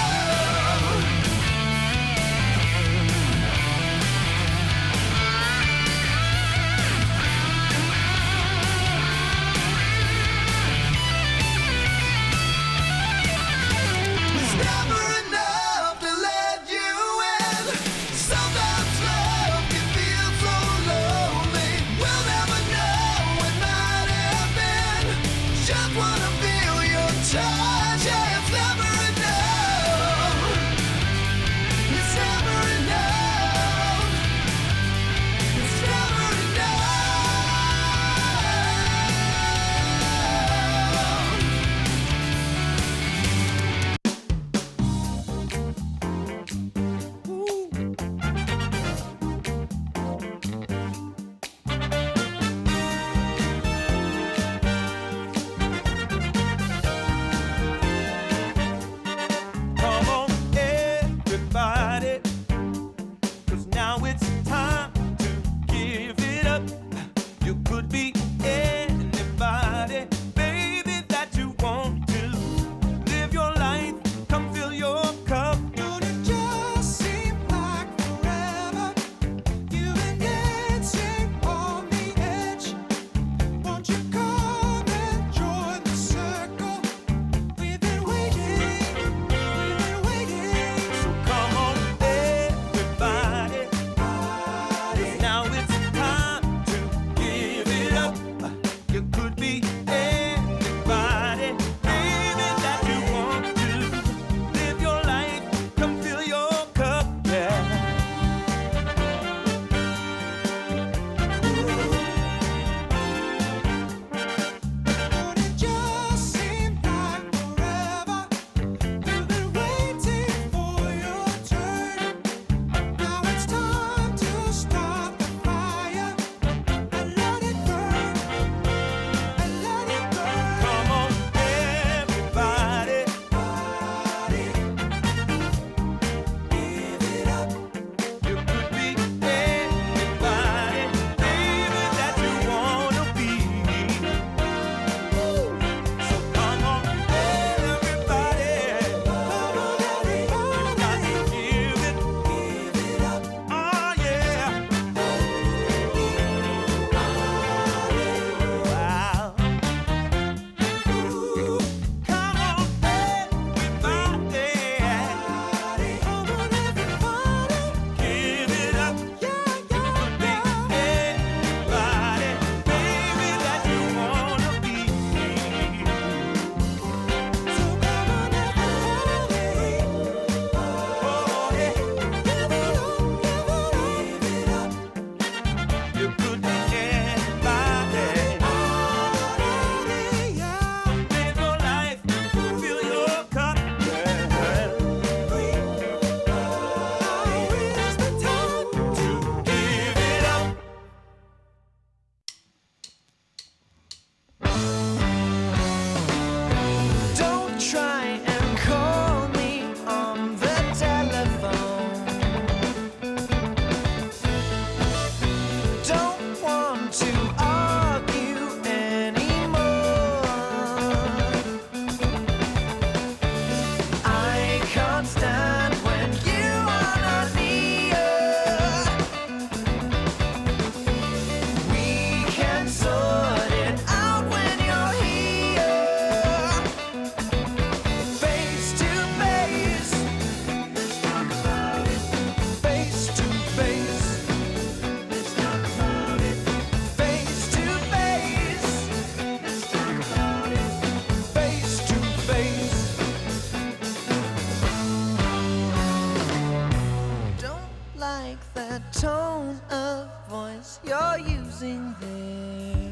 the tone of voice you're using there.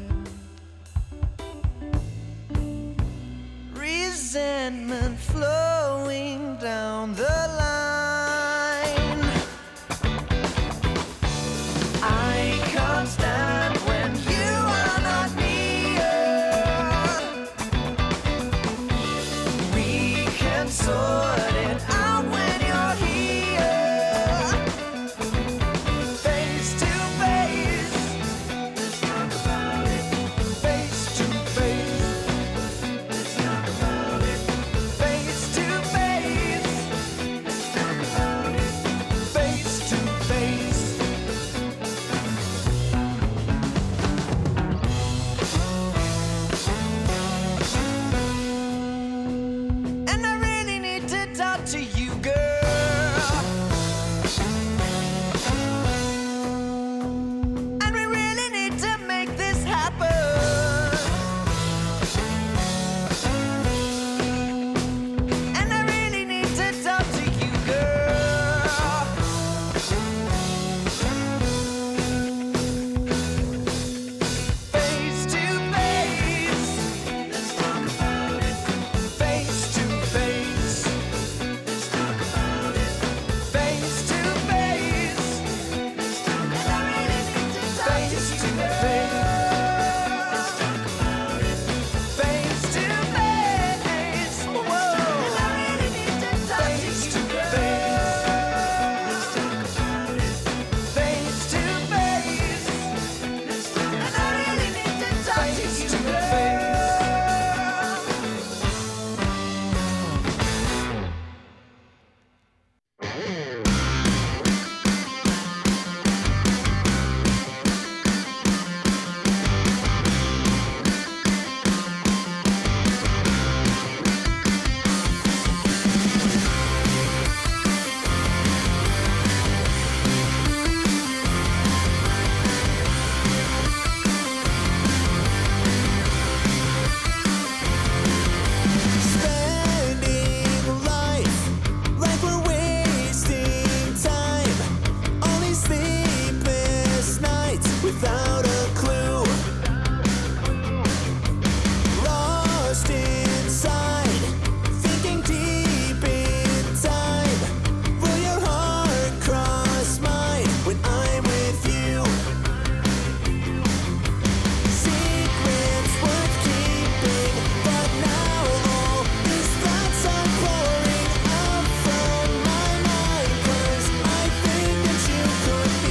Resentment flowing down the line. I can't stand when you are not near. We can sort it out when you're here. Face to face. Let's talk about it. Face to face. Let's talk about it. Face to face. Let's talk about it. Face to face. And I really need to talk to you, girl. And we really need to make this happen. And I really need to talk to you, girl. Face to face. Let's talk about it. Face to face. Let's talk about it. Face to face. Let's talk about it. And I really need to talk to you, girl. Let's talk about it. Face to face. Whoa. And I really need to talk to you, girl. Let's talk about it. Face to face. Let's talk. And I really need to talk to you, girl. Spending life like we're wasting time. Only sleepless nights without a clue. Lost inside, thinking deep in time. Will your heart cross mine when I'm with you? Secrets worth keeping, but now all these thoughts are pouring out from my mind. 'Cause I think that you could be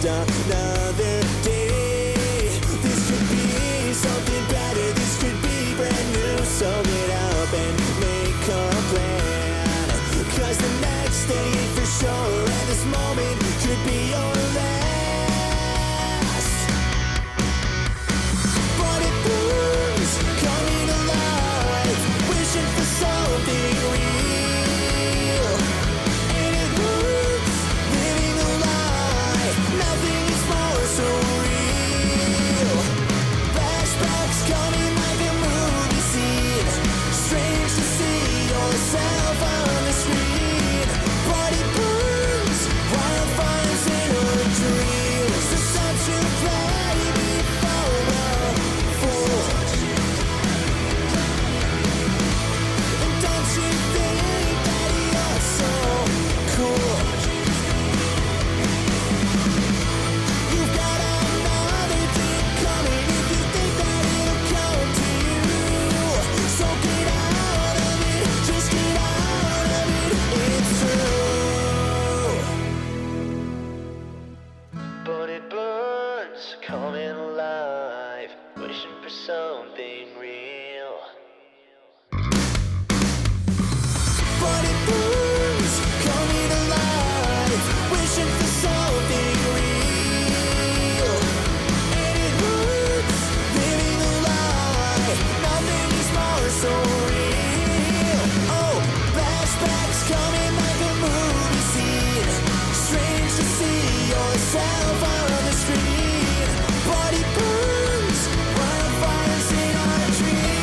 just another day. This could be something better, this could be brand new. So get up and make a plan, 'cause the next day ain't for sure, and this moment could be your last. But it burns, coming alive, wishing for something real. And it hurts, living a lie, nothing is more so real. Flashbacks coming like a movie scene, strange to see yourself on the screen. But it burns, wildfires in our dreams. The sun should play before a fool. And don't you think that you're so cool? You've got another day coming if you think that it'll come to you. So get out of it, just get out of it, it's true. But it burns, coming alive, wishing for something real. But it burns, coming alive, wishing for something real. And it hurts, living a lie, nothing is more so real. Oh, flashbacks coming like a movie scene, strange to see yourself on the screen. But it burns, wildfires in our dreams.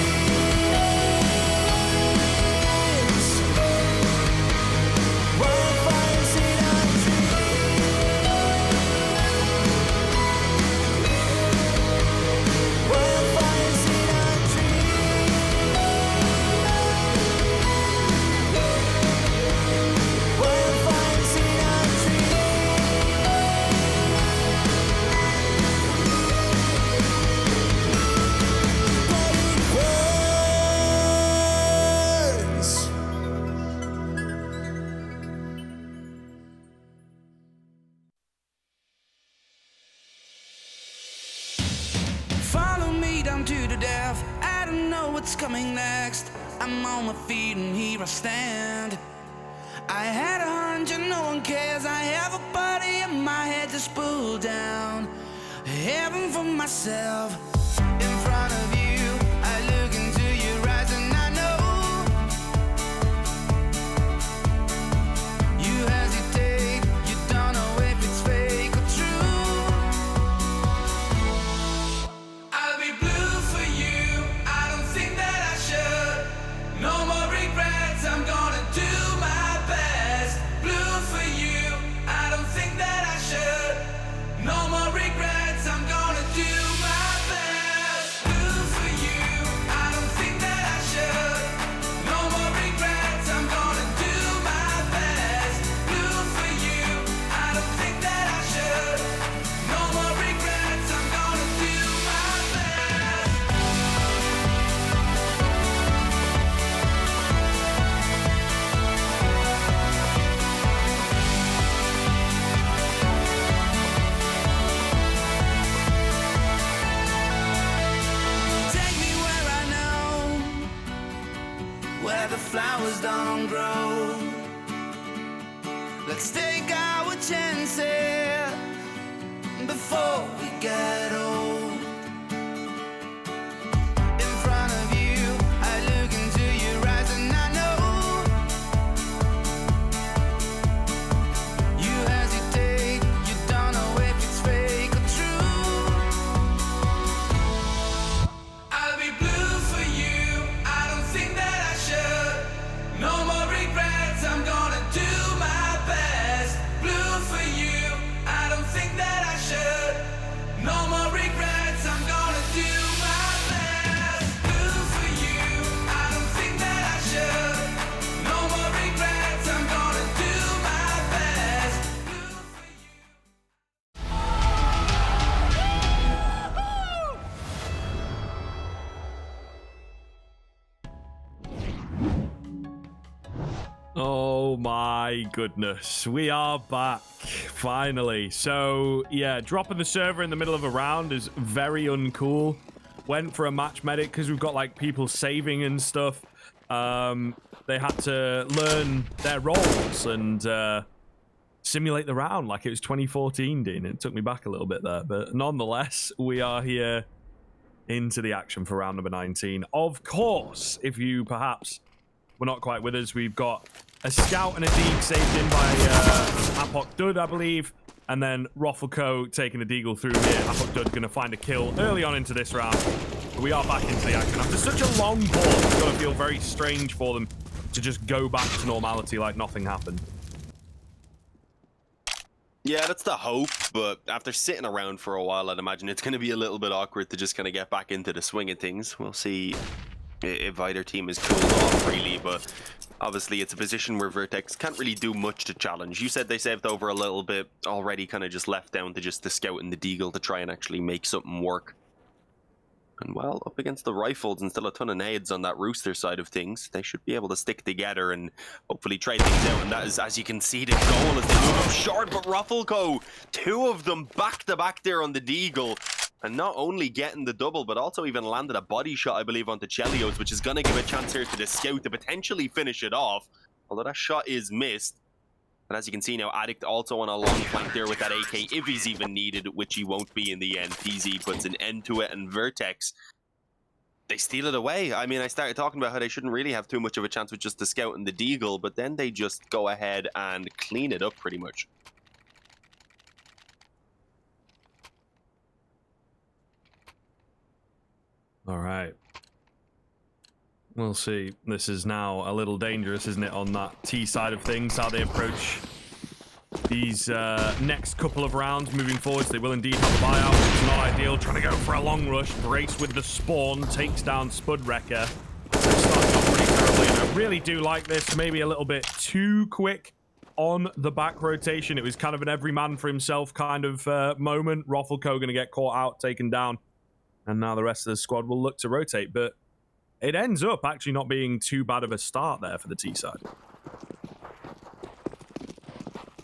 Wildfires in our dreams. Wildfires in our dreams. Wildfires in our dreams. Follow me down to the death. I don't know what's coming next. I'm on my feet and here I stand. I had 100, no one cares. I have a body in my head just pulled down. Heaven for myself. In front of you, I look into your eyes and I know you hesitate. You don't know if it's fake or true. I'll be blue for you. I don't think that I should. No more regrets. I'm gonna do my best. Blue for you. I don't think that I should. No more regrets. I'm gonna do my best. Blue for you. I don't think that I should. No more regrets. I'm gonna do my best. Blue for you. I don't think that I should. No more regrets. I'm gonna do my best. Take me where I know, where the flowers don't grow. Let's take our chances before we get old. In front of you, I look into your eyes and I know you hesitate. You don't know if it's fake or true. I'll be blue for you. I don't think that I should. No more regrets. I'm gonna do my best. Blue for you. I don't think that I should. No more regrets. my goodness. We are back, finally. So, yeah, dropping the server in the middle of a round is very uncool. Went for a match medic because we've got, like, people saving and stuff. They had to learn their roles and simulate the round like it was 2014, Dean. It took me back a little bit there. But nonetheless, we are here into the action for round number 19. Of course, if you perhaps were not quite with us, we've got a scout and a deagle saved in by Apok Dud, I believe. And then Roffleco taking a deagle through here. Apok Dud going to find a kill early on into this round. We are back into the action. After such a long pause, it's going to feel very strange for them to just go back to normality like nothing happened. Yeah, that's the hope, but after sitting around for a while, I'd imagine it's going to be a little bit awkward to just kind of get back into the swing of things. We'll see if either team is cooled off, really, but obviously it's a position where Vertex can't really do much to challenge. You said they saved over a little bit, already kind of just left down to just the scout and the deagle to try and actually make something work. And well, up against the rifles and still a ton of nades on that Rooster side of things, they should be able to stick together and hopefully try things out. And that is, as you can see, the goal as they move up short. But Ruffleco, two of them back to back there on the deagle. And not only getting the double, but also even landed a body shot, I believe, onto Chelios, which is going to give a chance here to the scout to potentially finish it off. Although that shot is missed. And as you can see now, Addict also on a long flank there with that AK, if he's even needed, which he won't be in the end. PZ puts an end to it, and Vertex, they steal it away. I mean, I started talking about how they shouldn't really have too much of a chance with just the scout and the deagle, but then they just go ahead and clean it up pretty much. All right. We'll see. This is now a little dangerous, isn't it, on that T side of things, how they approach these next couple of rounds moving forwards. They will indeed have a buyout. It's not ideal. Trying to go for a long rush. Brace with the spawn. Takes down Spudwrecker. Starting off pretty terribly, and I really do like this. Maybe a little bit too quick on the back rotation. It was kind of an every man for himself kind of moment. Roffleco going to get caught out, taken down. And now the rest of the squad will look to rotate. But it ends up actually not being too bad of a start there for the T side.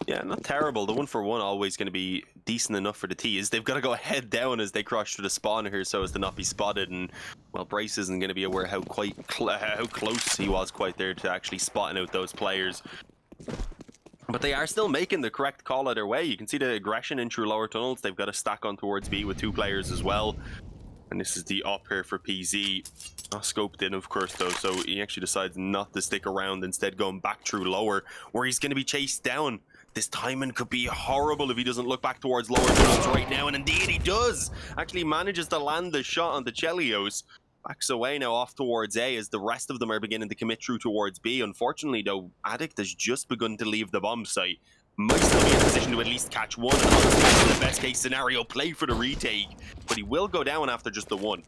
Yeah, not terrible. The 1-for-1 always going to be decent enough for the T's. They've got to go head down as they crush through the spawn here so as to not be spotted. And, well, Brace isn't going to be aware how close he was quite there to actually spotting out those players. But they are still making the correct call either way. You can see the aggression in through lower tunnels. They've got a stack on towards B with 2 players as well. And this is the up here for PZ. Not scoped in, of course, though, so he actually decides not to stick around, instead going back through lower, where he's going to be chased down. This timing could be horrible if he doesn't look back towards lower tunnels right now, and indeed he does! Actually manages to land the shot on the Chelios. Backs away now off towards A as the rest of them are beginning to commit through towards B. Unfortunately, though, Addict has just begun to leave the bomb site. Might still be in a position to at least catch one, and honestly, in the best case scenario, play for the retake. But he will go down after just the one.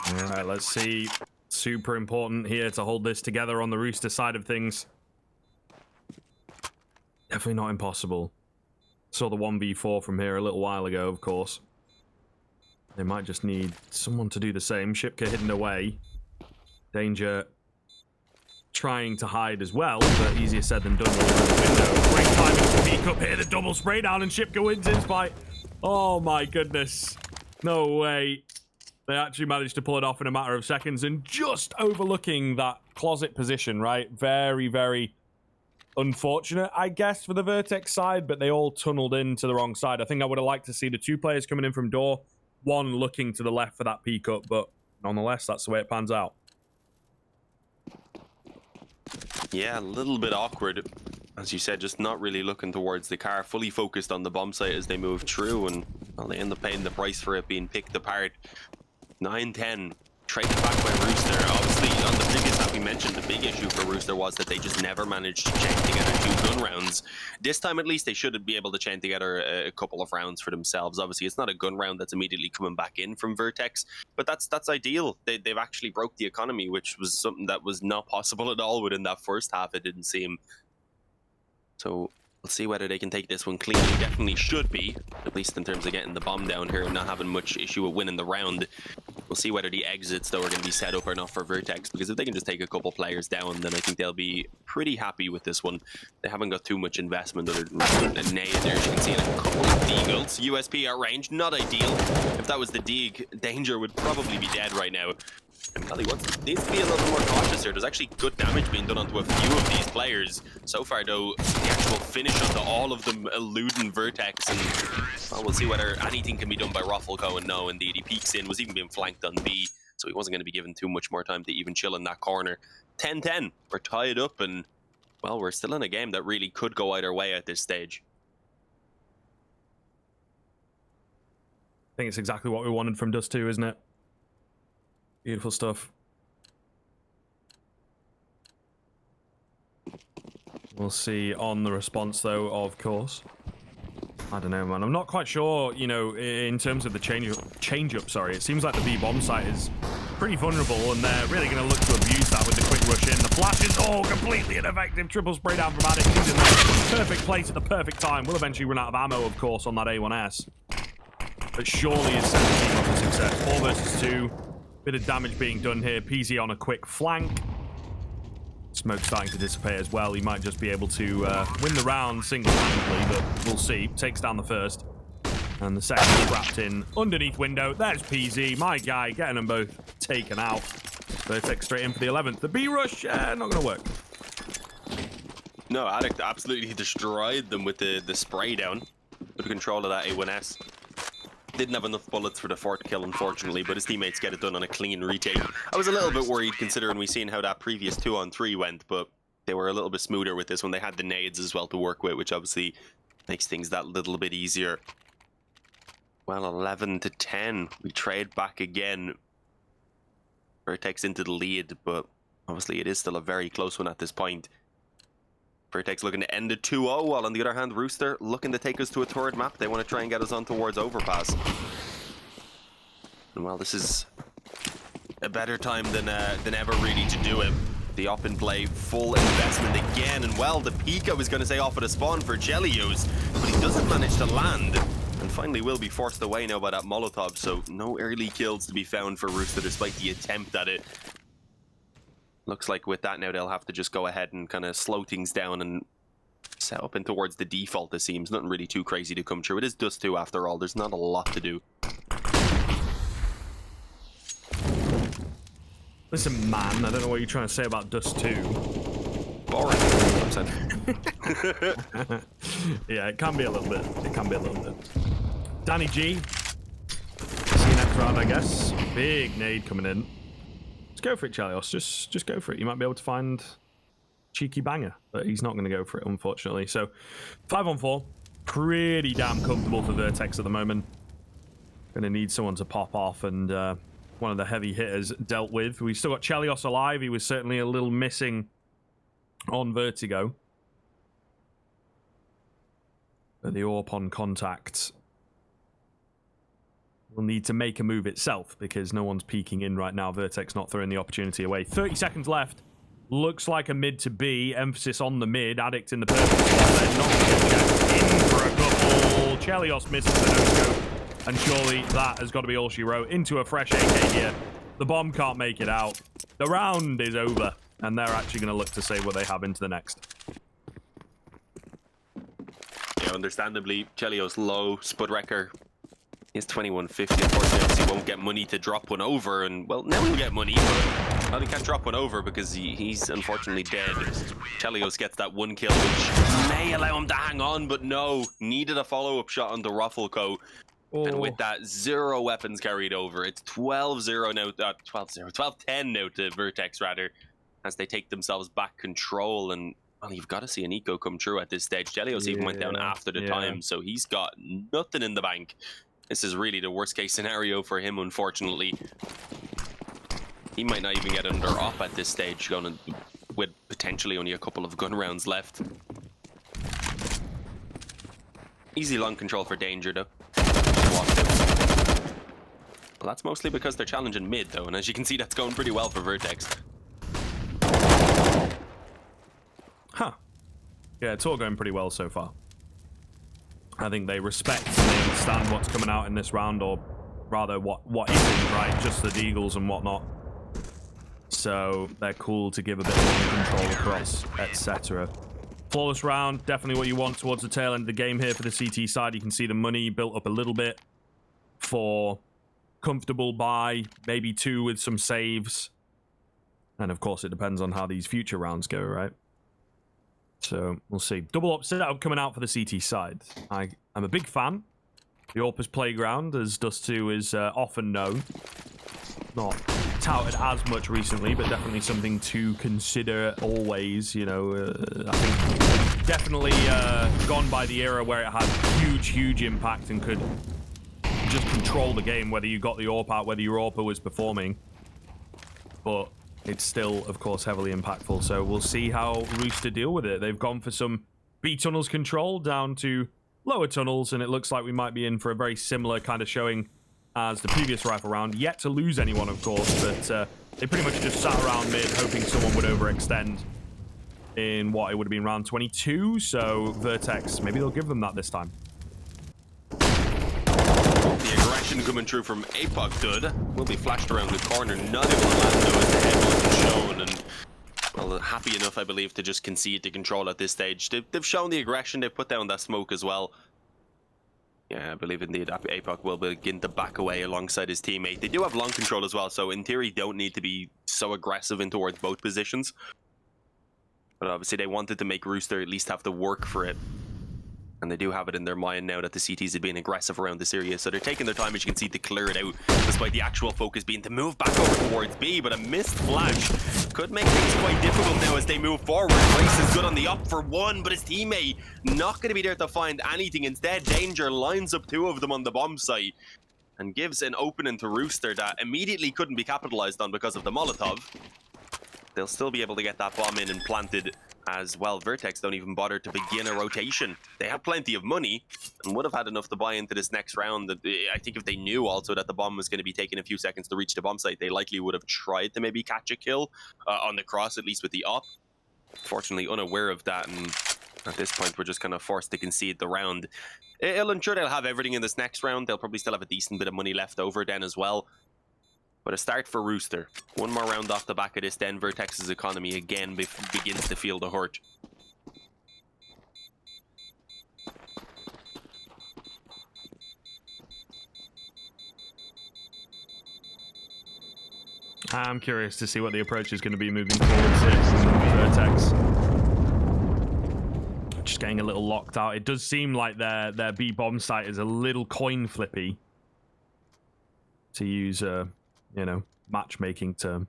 All right, let's see. Super important here to hold this together on the Rooster side of things. Definitely not impossible. Saw the 1v4 from here a little while ago, of course. They might just need someone to do the same. Shipka hidden away. Danger trying to hide as well, but easier said than done. The window. Great timing to peek up here. The double spray down, and Shipka wins his fight. Oh my goodness. No way. They actually managed to pull it off in a matter of seconds, and just overlooking that closet position, right? Very, very unfortunate, I guess, for the Vertex side, but they all tunneled into the wrong side. I think I would have liked to see the 2 players coming in from door, one looking to the left for that peek up, but nonetheless, that's the way it pans out. Yeah, a little bit awkward. As you said, just not really looking towards the car, fully focused on the bomb site as they move through, and well, they end up paying the price for it being picked apart. 9-10, traded back by Rooster. Obviously, on the previous map we mentioned, the big issue for Rooster was that they just never managed to chain together 2 gun rounds. This time, at least, they should be able to chain together a couple of rounds for themselves. Obviously, it's not a gun round that's immediately coming back in from Vertex, but that's ideal. They've actually broke the economy, which was something that was not possible at all within that first half, it didn't seem. So we'll see whether they can take this one cleanly. Definitely should be, at least in terms of getting the bomb down here and not having much issue with winning the round. We'll see whether the exits, though, are going to be set up or not for Vertex, because if they can just take a couple players down, then I think they'll be pretty happy with this one. They haven't got too much investment other than a nade there. As you can see, and a couple of deagles. USP at range, not ideal. If that was the deag, Danger would probably be dead right now. And Kelly needs to be a little more cautious here. There's actually good damage being done onto a few of these players. So far, though, the actual finish onto all of them eluding Vertex. And, well, we'll see whether anything can be done by Ruffleco. And no, indeed, he peeks in, was even being flanked on B. So he wasn't going to be given too much more time to even chill in that corner. 10-10, we're tied up. And, well, we're still in a game that really could go either way at this stage. I think it's exactly what we wanted from Dust2, isn't it? Beautiful stuff. We'll see on the response, though, of course. I don't know, man. I'm not quite sure, you know, in terms of the change-up, sorry. It seems like the B-bomb site is pretty vulnerable, and they're really going to look to abuse that with the quick rush in. The flash is, oh, completely ineffective. Triple spray down from Addict. He's in the perfect place at the perfect time. We'll eventually run out of ammo, of course, on that A1S. But surely is set the team up for success. 4 versus 2. Bit of damage being done here. PZ on a quick flank. Smoke starting to dissipate as well. He might just be able to win the round single-handedly, but we'll see. Takes down the first. And the second is wrapped in underneath window. There's PZ, my guy, getting them both taken out. Vertex straight in for the 11th. The B-rush, not going to work. No, Addict absolutely destroyed them with the spray down. Good control of that A1S. Didn't have enough bullets for the 4th kill, unfortunately, but his teammates get it done on a clean retake. I was a little bit worried considering we seen how that previous 2-on-3 went, but they were a little bit smoother with this one. They had the nades as well to work with, which obviously makes things that little bit easier. Well, 11-10. We trade back again. Vertex into the lead, but obviously it is still a very close one at this point. Vertex looking to end it 2-0, while on the other hand, Rooster looking to take us to a 3rd map. They want to try and get us on towards Overpass. And well, this is a better time than ever really to do it. The up and play, full investment again, and well, the peek I was going to say off of the spawn for Chelios, but he doesn't manage to land. And finally will be forced away now by that Molotov, so no early kills to be found for Rooster despite the attempt at it. Looks like with that now, they'll have to just go ahead and kind of slow things down and set up in towards the default, it seems. Nothing really too crazy to come through. It is Dust2 after all. There's not a lot to do. Listen, man, I don't know what you're trying to say about Dust2. Boring. Yeah, it can be a little bit. It can be a little bit. Danny G. See you next round, I guess. Big nade coming in. Let's go for it, Chelios. Just go for it. You might be able to find cheeky banger, but he's not going to go for it, unfortunately. So 5-on-4, pretty damn comfortable for Vertex at the moment. Going to need someone to pop off, and one of the heavy hitters dealt with. We've still got Chelios alive. He was certainly a little missing on Vertigo. But the AWP on contact will need to make a move itself because no one's peeking in right now. Vertex not throwing the opportunity away. 30 seconds left. Looks like a mid to B. Emphasis on the mid. Addict in the perfect spot there. Not going to check in for a couple. Chelios misses the no-scope. And surely that has got to be all she wrote. Into a fresh AK here. The bomb can't make it out. The round is over. And they're actually going to look to save what they have into the next. Yeah, understandably, Chelios low. Spudwrecker is 2150. Unfortunately, he won't get money to drop one over. And, well, now he'll get money, but well, he can't drop one over because he's unfortunately dead. Chelios gets that 1 kill, which may allow him to hang on, but no. Needed a follow-up shot on the Ruffleco. Oh. And with that, 0 weapons carried over. It's 12-0 now, 12-10 now to Vertex, rather, as they take themselves back control. And, well, you've got to see an eco come true at this stage. Chelios even went down after the time, so he's got nothing in the bank. This is really the worst-case scenario for him, unfortunately. He might not even get under op at this stage, going with potentially only a couple of gun rounds left. Easy long control for Danger, though. Well, that's mostly because they're challenging mid, though, and as you can see, that's going pretty well for Vertex. Huh. Yeah, it's all going pretty well so far. I think they respect and they understand what's coming out in this round, or rather what isn't, right? Just the deagles and whatnot. So they're cool to give a bit more control across, etc. Flawless round, definitely what you want towards the tail end of the game here for the CT side. You can see the money built up a little bit for comfortable buy, maybe 2 with some saves. And of course, it depends on how these future rounds go, right? So we'll see. Double up setup coming out for the CT side. I'm a big fan. The Orpus Playground, as Dust2 is often known. Not touted as much recently, but definitely something to consider always. You know, I think definitely gone by the era where it had huge impact and could just control the game, whether you got the AWP out, whether your AWP was performing. But it's still, of course, heavily impactful. So we'll see how Rooster deal with it. They've gone for some B tunnels control down to lower tunnels, and it looks like we might be in for a very similar kind of showing as the previous rifle round. Yet to lose anyone, of course, but they pretty much just sat around mid hoping someone would overextend in what it would have been round 22. So Vertex, maybe they'll give them that this time. The aggression coming through from APOC Dud will be flashed around the corner. Not even Lando as the head wasn't shown, and well, happy enough, I believe, to just concede the control at this stage. They've shown the aggression. They've put down that smoke as well. Yeah, I believe indeed APOC will begin to back away alongside his teammate. They do have long control as well, so in theory, don't need to be so aggressive in towards both positions. But obviously, they wanted to make Rooster at least have to work for it. And they do have it in their mind now that the CTs have been aggressive around this area. So they're taking their time, as you can see, to clear it out, despite the actual focus being to move back over towards B. But a missed flash could make things quite difficult now as they move forward. Race is good on the up for 1, but his teammate not going to be there to find anything. Instead, Danger lines up 2 of them on the bomb site and gives an opening to Rooster that immediately couldn't be capitalized on because of the Molotov. They'll still be able to get that bomb in and planted as well. Vertex don't even bother to begin a rotation. They have plenty of money and would have had enough to buy into this next round. I think if they knew also that the bomb was going to be taking a few seconds to reach the bomb site, they likely would have tried to maybe catch a kill on the cross, at least with the op. Fortunately, unaware of that, and at this point, we're just kind of forced to concede the round. I'm sure they'll have everything in this next round. They'll probably still have a decent bit of money left over then as well. But a start for Rooster. One more round off the back of this, then Vertex's economy again begins to feel the hurt. I'm curious to see what the approach is going to be moving forward from Vertex. Just getting a little locked out. It does seem like their B bomb site is a little coin flippy, to use a matchmaking term.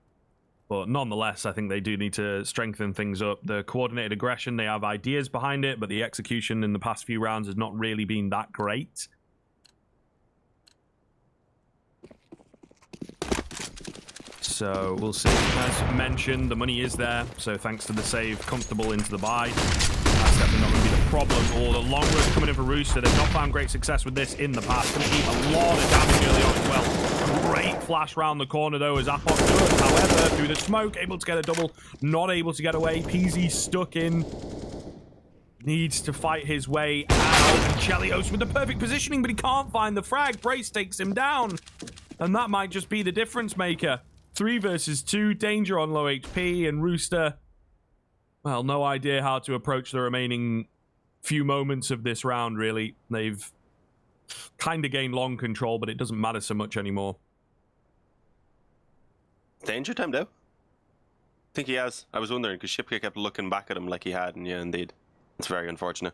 But nonetheless, I think they do need to strengthen things up. The coordinated aggression, they have ideas behind it, but the execution in the past few rounds has not really been that great. So we'll see. As mentioned, the money is there, so thanks to the save, comfortable into the buy. That's definitely not going to be the problem. Or the long run coming in for Rooster. They've not found great success with this in the past. Going to eat a lot of damage early on as well. Great flash round the corner though as APOC does. However, through the smoke, able to get a double, not able to get away. PZ stuck in. Needs to fight his way out. And Chelios with the perfect positioning, but he can't find the frag. Brace takes him down. And that might just be the difference maker. 3 versus 2. Danger on low HP, and Rooster, well, no idea how to approach the remaining few moments of this round, really. They've kind of gained long control, but it doesn't matter so much anymore. Danger timed out? I think he has. I was wondering, because Shipka kept looking back at him like he had, and yeah, indeed. It's very unfortunate.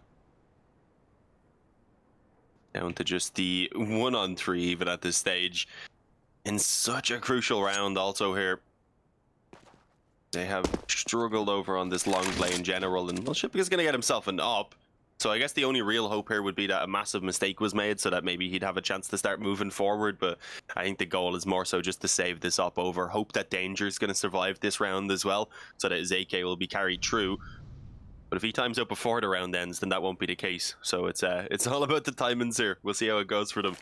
Down to just the 1-on-3 even at this stage. In such a crucial round also here. They have struggled over on this long play in general, and well, Shipka's going to get himself an op. So I guess the only real hope here would be that a massive mistake was made so that maybe he'd have a chance to start moving forward. But I think the goal is more so just to save this op over. Hope that Danger's going to survive this round as well, so that his AK will be carried through. But if he times out before the round ends, then that won't be the case. So it's all about the timings here. We'll see how it goes for them.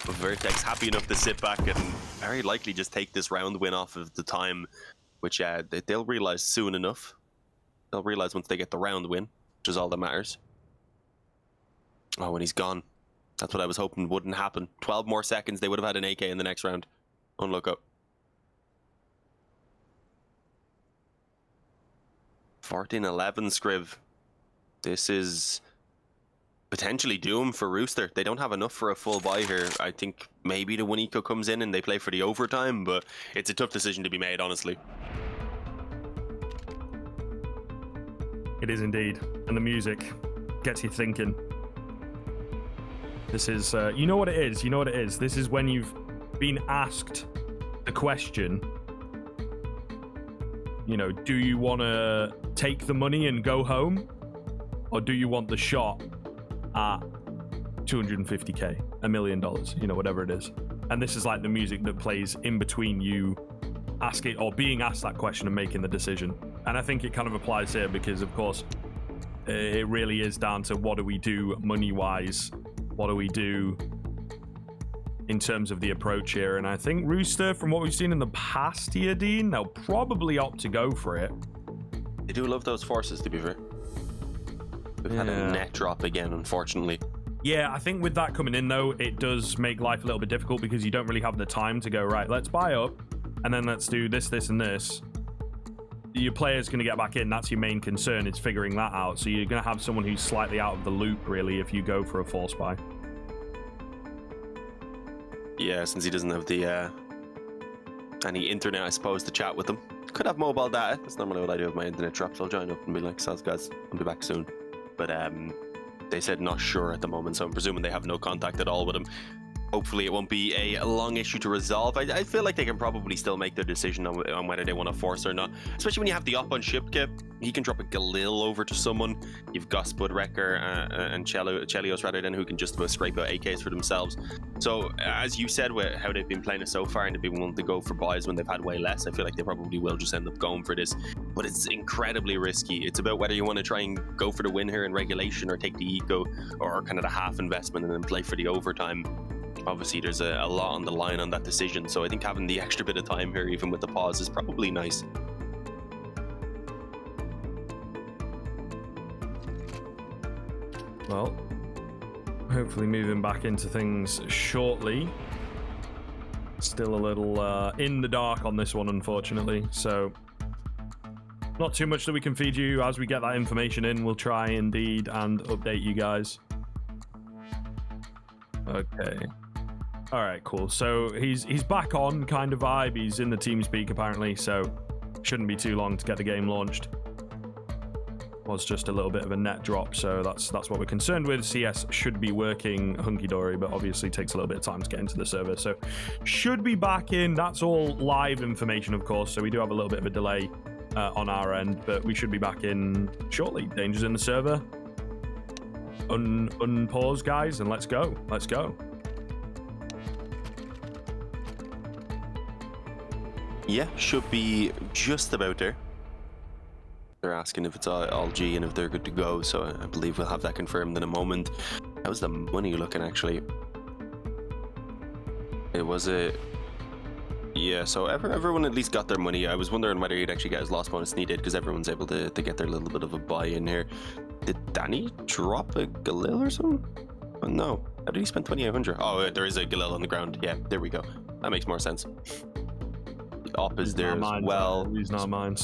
But Vertex happy enough to sit back and very likely just take this round win off of the time, which they'll realize soon enough. They'll realize once they get the round win, which is all that matters. Oh, and he's gone. That's what I was hoping wouldn't happen. 12 more seconds, they would have had an AK in the next round. Unlook up. 14-11, Scriv. This is potentially doom for Rooster. They don't have enough for a full buy here. I think maybe the 1 eco comes in and they play for the overtime, but it's a tough decision to be made, honestly. It is indeed. And the music gets you thinking. This is, you know what it is? You know what it is? This is when you've been asked the question, you know, do you want to take the money and go home? Or do you want the shot at 250K, $1 million, you know, whatever it is? And this is like the music that plays in between you asking or being asked that question and making the decision. And I think it kind of applies here because, of course, it really is down to what do we do money-wise? What do we do in terms of the approach here? And I think Rooster, from what we've seen in the past here, Dean, they'll probably opt to go for it. They do love those forces, to be fair. We've had a net drop again, unfortunately. Yeah, I think with that coming in, though, it does make life a little bit difficult because you don't really have the time to go, right, let's buy up, and then let's do this, this, and this. Your player's going to get back in. That's your main concern, is figuring that out. So you're going to have someone who's slightly out of the loop, really, if you go for a force buy. Yeah, since he doesn't have the any internet, I suppose, to chat with them. Could have mobile data. That's normally what I do if my internet drops. I'll join up and be like, "Sounds guys, I'll be back soon." But they said not sure at the moment, so I'm presuming they have no contact at all with him. Hopefully it won't be a long issue to resolve. I feel like they can probably still make their decision on whether they want to force or not, especially when you have the op on Shipke. He can drop a Galil over to someone. You've got Spudwrecker and Chelios rather than who can just about scrape out AKs for themselves. So as you said, with how they've been playing it so far and they've been willing to go for buys when they've had way less, I feel like they probably will just end up going for this. But it's incredibly risky. It's about whether you want to try and go for the win here in regulation or take the eco or kind of the half investment and then play for the overtime. Obviously, there's a lot on the line on that decision, so I think having the extra bit of time here, even with the pause, is probably nice. Well, hopefully moving back into things shortly. Still a little in the dark on this one, unfortunately, so not too much that we can feed you. As we get that information in, we'll try indeed and update you guys. Okay. All right, cool. So he's back on kind of vibe. He's in the TeamSpeak apparently, so shouldn't be too long to get the game launched. Was just a little bit of a net drop, so that's what we're concerned with. CS should be working hunky-dory, but obviously takes a little bit of time to get into the server, so should be back in. That's all live information, of course, so we do have a little bit of a delay on our end, but we should be back in shortly. Danger's in the server. Unpause, guys, and let's go. Let's go. Yeah, should be just about there. They're asking if it's all G and if they're good to go, so I believe we'll have that confirmed in a moment. How's the money looking, actually? It was a... Yeah, so everyone at least got their money. I was wondering whether he'd actually get his loss bonus needed, because everyone's able to get their little bit of a buy in here. Did Danny drop a Galil or something? Oh, no. How did he spend 2,800? Oh, there is a Galil on the ground. Yeah, there we go. That makes more sense. The op is there as well. These not mine.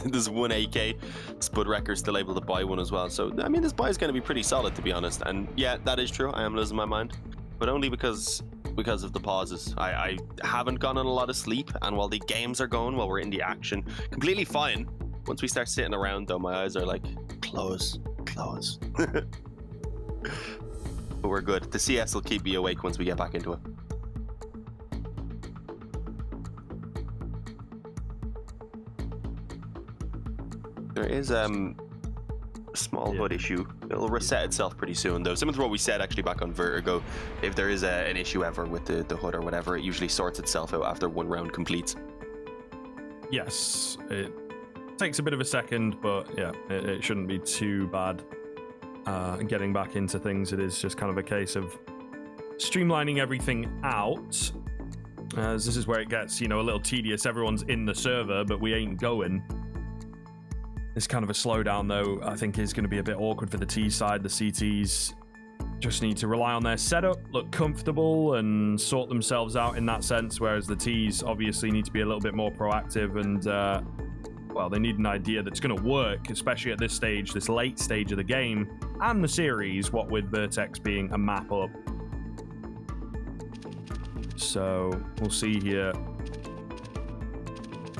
There's one AK. Spudwrecker's still able to buy one as well. So, I mean, this buy is going to be pretty solid, to be honest. And yeah, that is true. I am losing my mind. But only because of the pauses. I haven't gone on a lot of sleep. And while the games are going, while we're in the action, completely fine. Once we start sitting around, though, my eyes are like, close. But we're good. The CS will keep me awake once we get back into it. There is a small HUD issue. It'll reset itself pretty soon, though. Similar to what we said actually back on Vertigo. If there is an issue ever with the HUD or whatever, it usually sorts itself out after one round completes. Yes, it takes a bit of a second, but yeah, it shouldn't be too bad. Getting back into things, it is just kind of a case of streamlining everything out. As this is where it gets, a little tedious. Everyone's in the server, but we ain't going. It's kind of a slowdown, though, I think is going to be a bit awkward for the T side. The CTs just need to rely on their setup, look comfortable, and sort themselves out in that sense, whereas the T's obviously need to be a little bit more proactive and, well, they need an idea that's going to work, especially at this stage, this late stage of the game and the series, what with Vertex being a map up. So we'll see here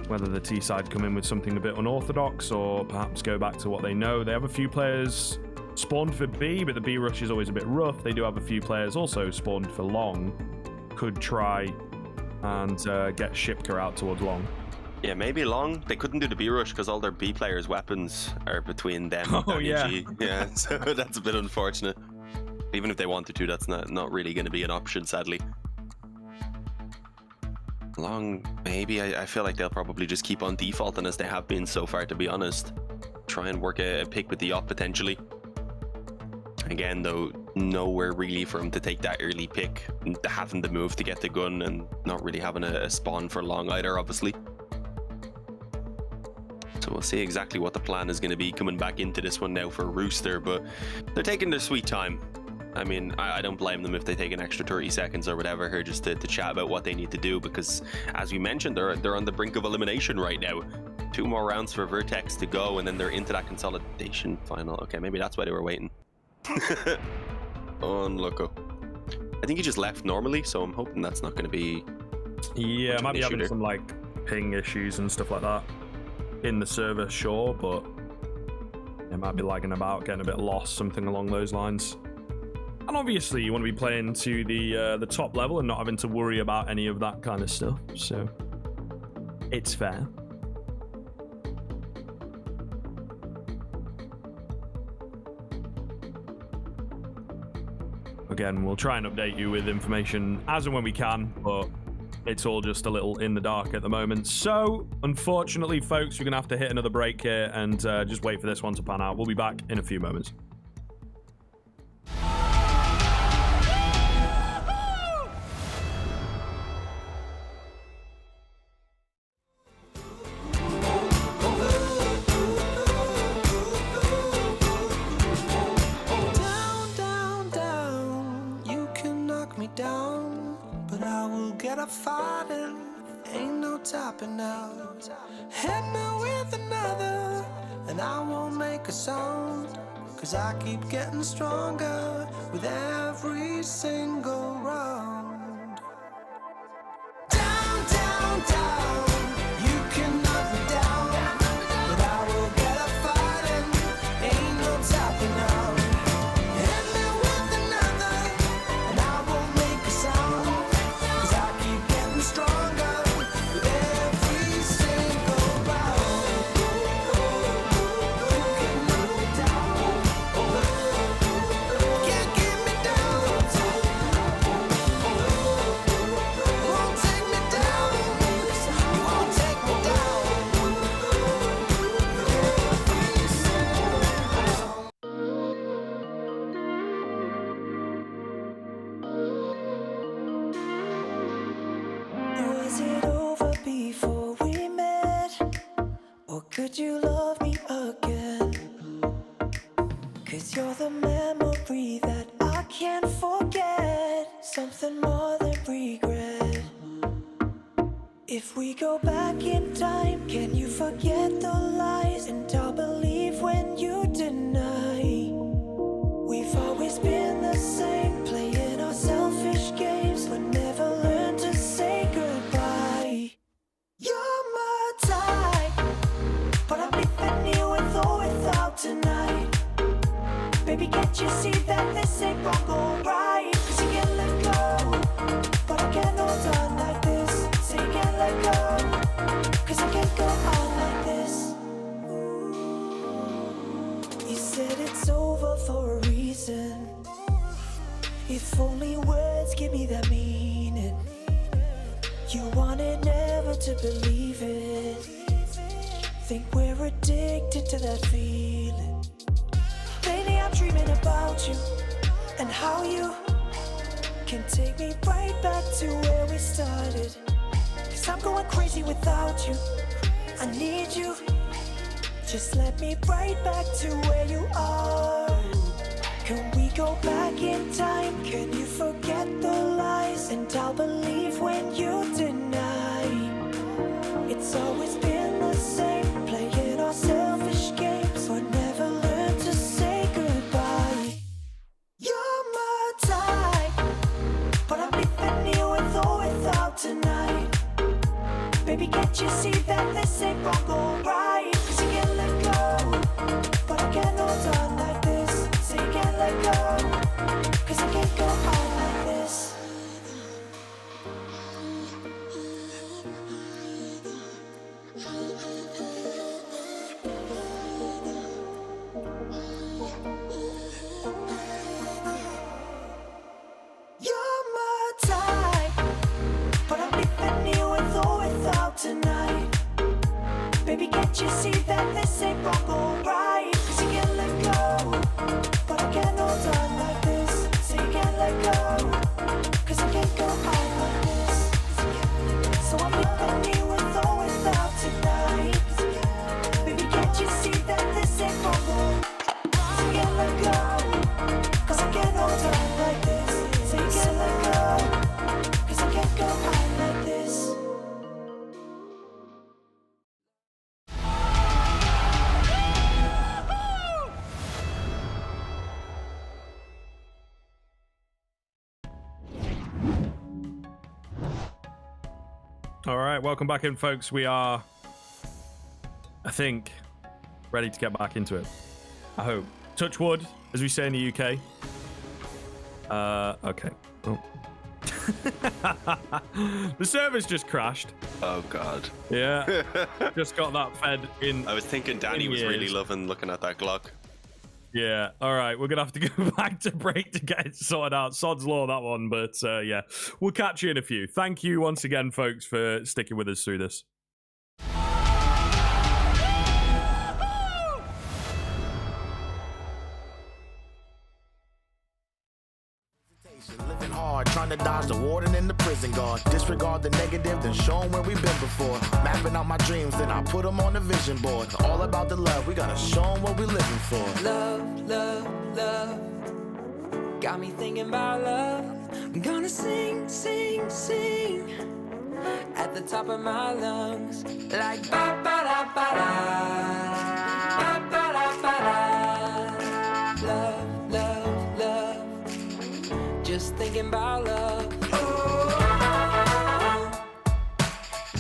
whether the T side come in with something a bit unorthodox or perhaps go back to what they know. They have a few players spawned for B, but the B rush is always a bit rough. They do have a few players also spawned for long. Could try and get Shipka out towards long. Yeah, maybe long. They couldn't do the B rush because all their B players' weapons are between them Oh, and yeah. G. Yeah, so that's a bit unfortunate. Even if they wanted to, that's not really going to be an option, sadly. Long, maybe. I feel like they'll probably just keep on defaulting as they have been so far, to be honest. Try and work a pick with the op potentially. Again, though, nowhere really for him to take that early pick, having the move to get the gun and not really having a spawn for long either, obviously. So we'll see exactly what the plan is going to be coming back into this one now for Rooster, but they're taking their sweet time. I mean, I don't blame them if they take an extra 30 seconds or whatever here just to chat about what they need to do, because as we mentioned, they're on the brink of elimination right now. 2 more rounds for Vertex to go, and then they're into that consolidation final. Okay, maybe that's why they were waiting. Unlucky. I think he just left normally, so I'm hoping that's not going to be... Yeah, might be having there. some like ping issues and stuff like that in the server, sure, but it might be lagging about, getting a bit lost, something along those lines. And obviously, you want to be playing to the top level and not having to worry about any of that kind of stuff. So it's fair. Again, we'll try and update you with information as and when we can, but it's all just a little in the dark at the moment. So, unfortunately, folks, we're going to have to hit another break here and just wait for this one to pan out. We'll be back in a few moments. Down, down, down. You can knock me down, but I will get up fighting. Ain't no topping out. Hit me with another, and I won't make a sound. Cause I keep getting stronger with every single round. Down, down, down. You can knock me down, but I will get up fighting. Ain't no topping out. Hit me with another, and I won't make a sound. Cause I keep getting stronger with every single round. You can knock me down, can't get me down. You won't take me down, you won't take me down. Was it over before we met? Or could you love me again? Cause you're the memory that I can't forget. Something more than regret. If we go back in time, can you forget the lies? And I'll believe when you deny. We've always been the same, playing our selfish games, but never learned to say goodbye. You're my type, but I'm leaving you with or without tonight. Baby, can't you see that this ain't wrong or right? Cause you can't let go, but I can't hold on like this. So you can't let go, cause I can't go on like this. You said it's over for a reason. If only words give me that meaning. You wanted never to believe it. Think we're addicted to that feeling. Lately I'm dreaming about you and how you can take me right back to where we started. Cause I'm going crazy without you. I need you. Just let me right back to where you are. Can we go back in time? Can you forget the lies? And I'll believe when you deny. It's always been the same, playing our selfish games, but never learn to say goodbye. You're my type, but I'm leaving you with or without tonight. Baby, can't you see that this ain't wrong or right? 'Cause you can't let go, but I can't hold on like this. So you can't let go, 'cause I can't go on like this. You're my type, but I'm leaving you with or without tonight. Baby, can't you see that this ain't wrong or right? 'Cause you can't let go, but I can't hold on like this. So you can't let go, 'cause I can't go on like this. So I'm leaving you with or without tonight. Baby, can't you see that this ain't wrong or right? So you can't let go, 'cause I can't hold on like this. So you can't let go, 'cause I can't go on like this. All right, welcome back in, folks. We are, I think, ready to get back into it. I hope. Touch wood, as we say in the UK. Okay. Oh. The server's just crashed. Oh god. Yeah. Just got that fed in. I was thinking Danny was really years. loving looking at that Glock. Yeah. All right. We're going to have to go back to break to get it sorted out. Sod's law, that one. But yeah, we'll catch you in a few. Thank you once again, folks, for sticking with us through this. Living hard, trying to dodge the warden and the prison guard. Disregard the negative, then show 'em where we've been before. Mapping out my dreams, then I put them on the vision board. All about the love, we gotta show 'em what we living for. Love, love, love. Got me thinking about love. I'm gonna sing, sing, sing at the top of my lungs. Like ba ba da ba da. Ba ba da ba da. Love, love, love. Just thinking about love. Oh,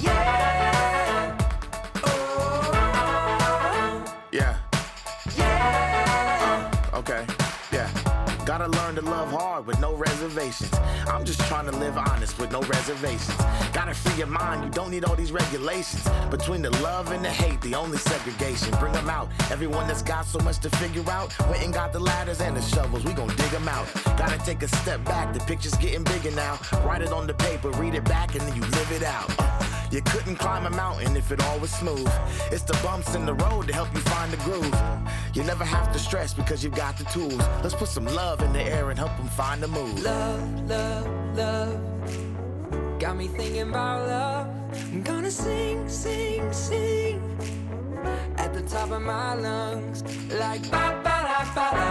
yeah. Oh, Yeah, yeah. okay, yeah. Gotta learn to love hard with no reservations. I'm just trying to live honest with no reservations. Gotta free your mind, you don't need all these regulations. Between the love and the hate, the only segregation. Bring them out, everyone that's got so much to figure out. Went and got the ladders and the shovels, we gon' dig them out. Gotta take a step back, the picture's getting bigger now. Write it on the paper, read it back, and then you live it out. You couldn't climb a mountain if it all was smooth. It's the bumps in the road to help you find the groove. You never have to stress because you got the tools. Let's put some love in the air and help them find the move. Love, love, love. Got me thinking about love. I'm gonna sing, sing, sing at the top of my lungs. Like ba ba da ba da.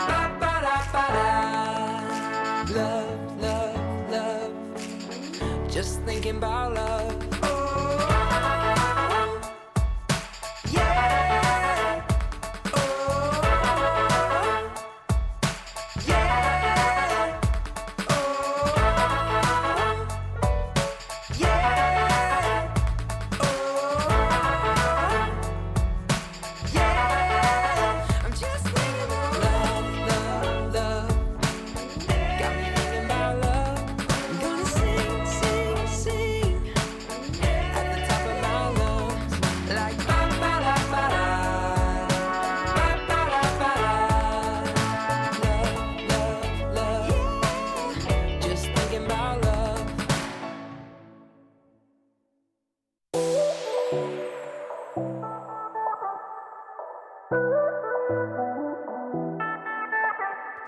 Ba ba da ba da. Love, love, love. Just thinking about love. Oh, yeah. Oh, yeah. Oh, yeah. Oh, yeah. I'm just thinking about love, love, love. Got me thinking about love. I'm gonna sing, sing, sing at the top of my lungs. Like ba ba da ba da. Ba ba da ba da. Love, love, love. Just thinking about love.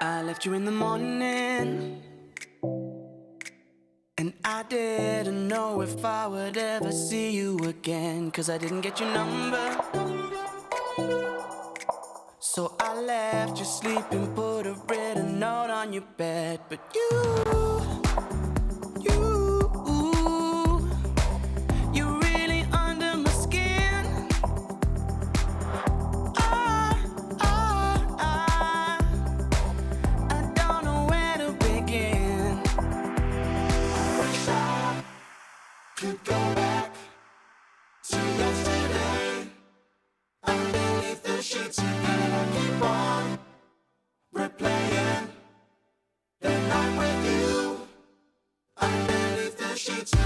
I left you in the morning, and I didn't know if I would ever see you again, 'cause I didn't get your number. So I left you sleep and put a written note on your bed. But you're really under my skin. I don't know where to begin. I wish I could go back to yesterday. Underneath the sheets again, I keep on replaying the night with you. Underneath the sheets again.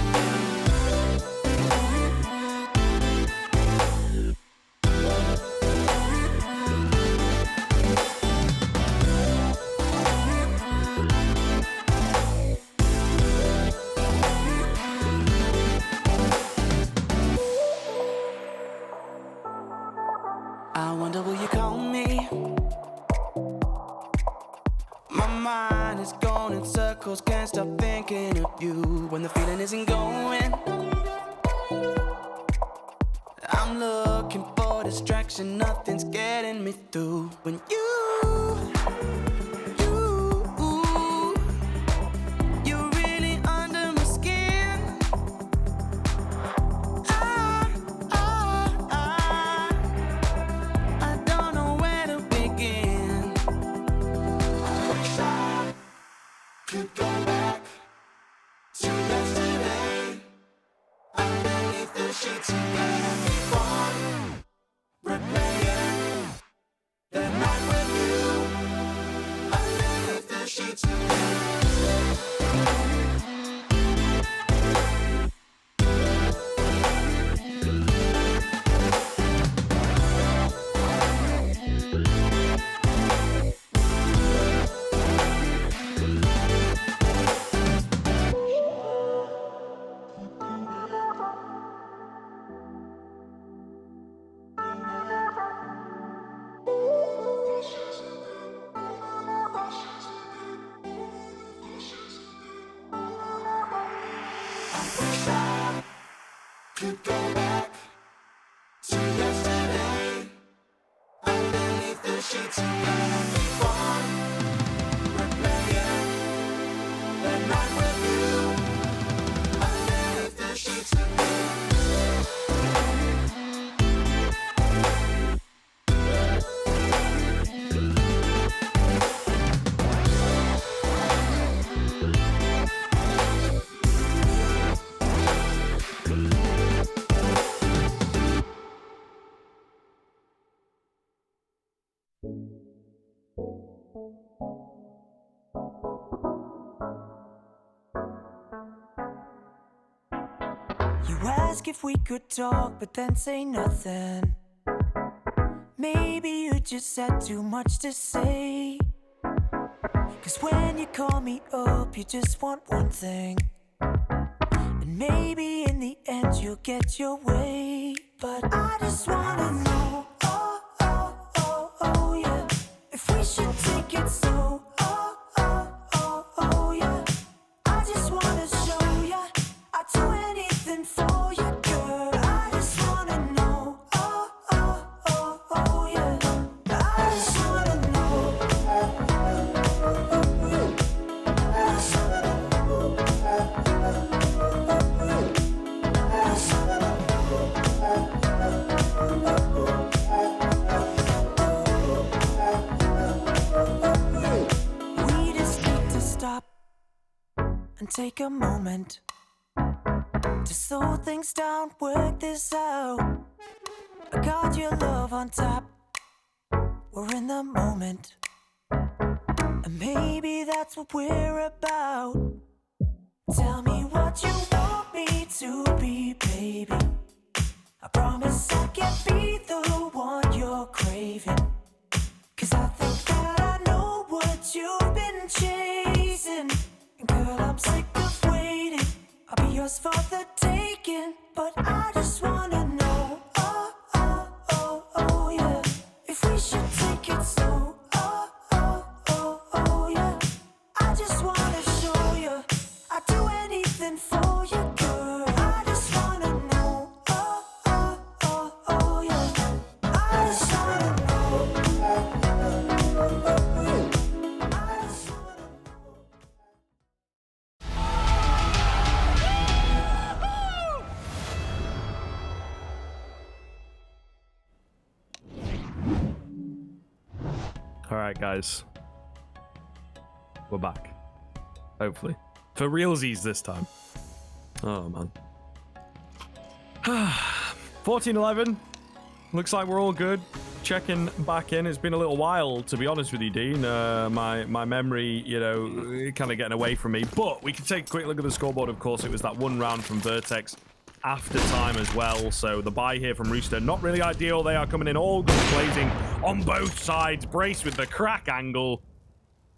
I wonder, will you call me? My mind is going in circles, can't stop thinking of you. When the feeling isn't going, I'm looking for distraction, nothing's getting me through. When you're really under my skin. I don't know where to begin. I wish I could go back to yesterday. Underneath the sheets again, I keep on replaying the night with you. Underneath the sheets again. Could go back to yesterday. Underneath the sheets again, I keep on replaying the night with you. Underneath the sheets again. You ask if we could talk, but then say nothing. Maybe you just had too much to say. 'Cause when you call me up, you just want one thing. And maybe in the end you'll get your way. But I just wanna know, oh yeah, if we should take it slow, oh yeah. I just wanna show ya I'd do anything for you, girl. I just wanna know, oh yeah. I just wanna know. We just need to stop and take a moment to slow things down, work this out. I got your love on tap, we're in the moment. And maybe that's what we're about. Tell me what you want me to be, baby. I promise I can be the one you're craving. 'Cause I think that I know what you've been chasing. And girl, I'm sick of waiting. I'll be yours for the taking. But I just wanna know, oh yeah, if we should take it slow, oh yeah. I just wanna show you I'd do anything for you, girl. I just wanna know, oh yeah. I just wanna know. All right, guys. We're back. Hopefully. For realsies this time. Oh, man. 14-11. Looks like we're all good. Checking back in. It's been a little while, to be honest with you, Dean. My memory, you know, kind of getting away from me. But we can take a quick look at the scoreboard, of course. It was that one round from Vertex after time as well. So the buy here from Rooster, not really ideal. They are coming in all guns blazing on both sides. Brace with the crack angle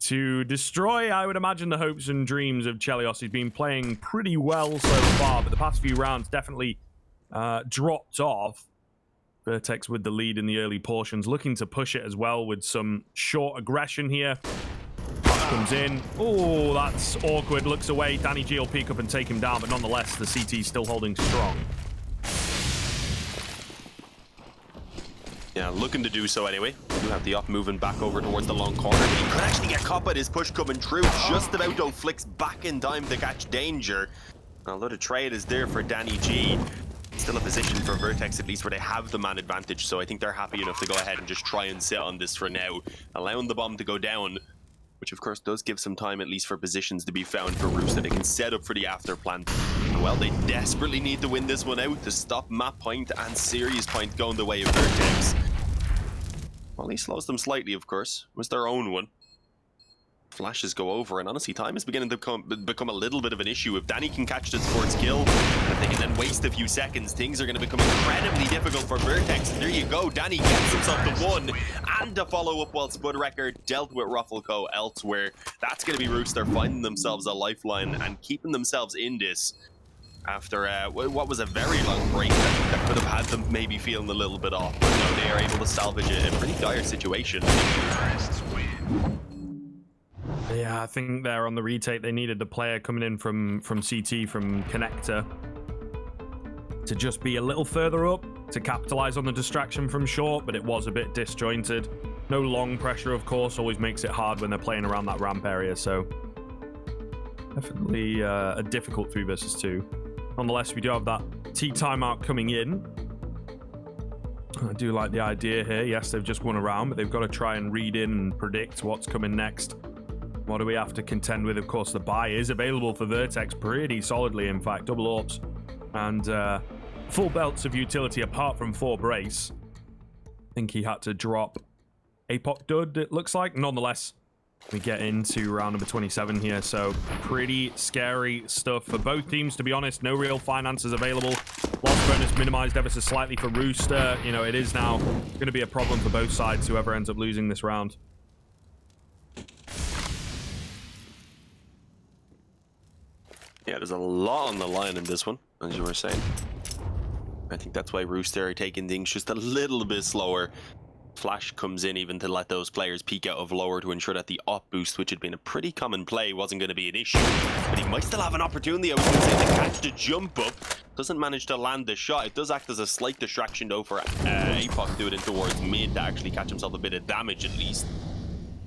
to destroy, I would imagine, the hopes and dreams of Chelios. He's been playing pretty well so far, but the past few rounds definitely dropped off. Vertex with the lead in the early portions, looking to push it as well with some short aggression here. Comes in. Oh, that's awkward. Looks away. Danny G will peek up and take him down, but nonetheless, the CT still holding strong. Yeah, looking to do so anyway. You have the up moving back over towards the long corner, but he could actually get caught by his push coming through. Just about though, flicks back in time to catch danger. Although the trade is there for Danny G. Still a position for Vertex, at least, where they have the man advantage, so I think they're happy enough to go ahead and just try and sit on this for now, allowing the bomb to go down, which of course does give some time at least for positions to be found for Rooster. They can set up for the after plant. Well, they desperately need to win this one out to stop map point and serious point going the way of Vertex. Well, he slows them slightly, of course. It was their own one. Flashes go over, and honestly, time is beginning to become a little bit of an issue. If Danny can catch this towards kill, and if they can then waste a few seconds, things are going to become incredibly difficult for Vertex. And there you go, Danny gets himself the one, and a follow-up while Spud Record dealt with Ruffleco elsewhere. That's going to be Rooster finding themselves a lifeline and keeping themselves in this after what was a very long break that could have had them maybe feeling a little bit off. But no, they are able to salvage a pretty dire situation. Yeah, I think there on the retake, they needed the player coming in from CT, from Connector, to just be a little further up, to capitalize on the distraction from short, but it was a bit disjointed. No long pressure, of course, always makes it hard when they're playing around that ramp area, so definitely a difficult 3 versus 2. Nonetheless, we do have that T timeout coming in. I do like the idea here. Yes, they've just won a round, but they've got to try and read in and predict what's coming next. What do we have to contend with? Of course, the buy is available for Vertex pretty solidly, in fact. Double AWPs and full belts of utility apart from 4 brace. I think he had to drop APOC Dud, it looks like. Nonetheless, we get into round number 27 here, so pretty scary stuff for both teams, to be honest. No real finances available. Loss bonus minimized ever so slightly for Rooster. You know, it is now going to be a problem for both sides, whoever ends up losing this round. Yeah, there's a lot on the line in this one, as you were saying. I think that's why Rooster are taking things just a little bit slower. Flash comes in even to let those players peek out of lower to ensure that the op boost, which had been a pretty common play, wasn't going to be an issue. But he might still have an opportunity, I was going to say, to catch the jump up. Doesn't manage to land the shot. It does act as a slight distraction, though, for APOC doing it towards mid to actually catch himself a bit of damage, at least.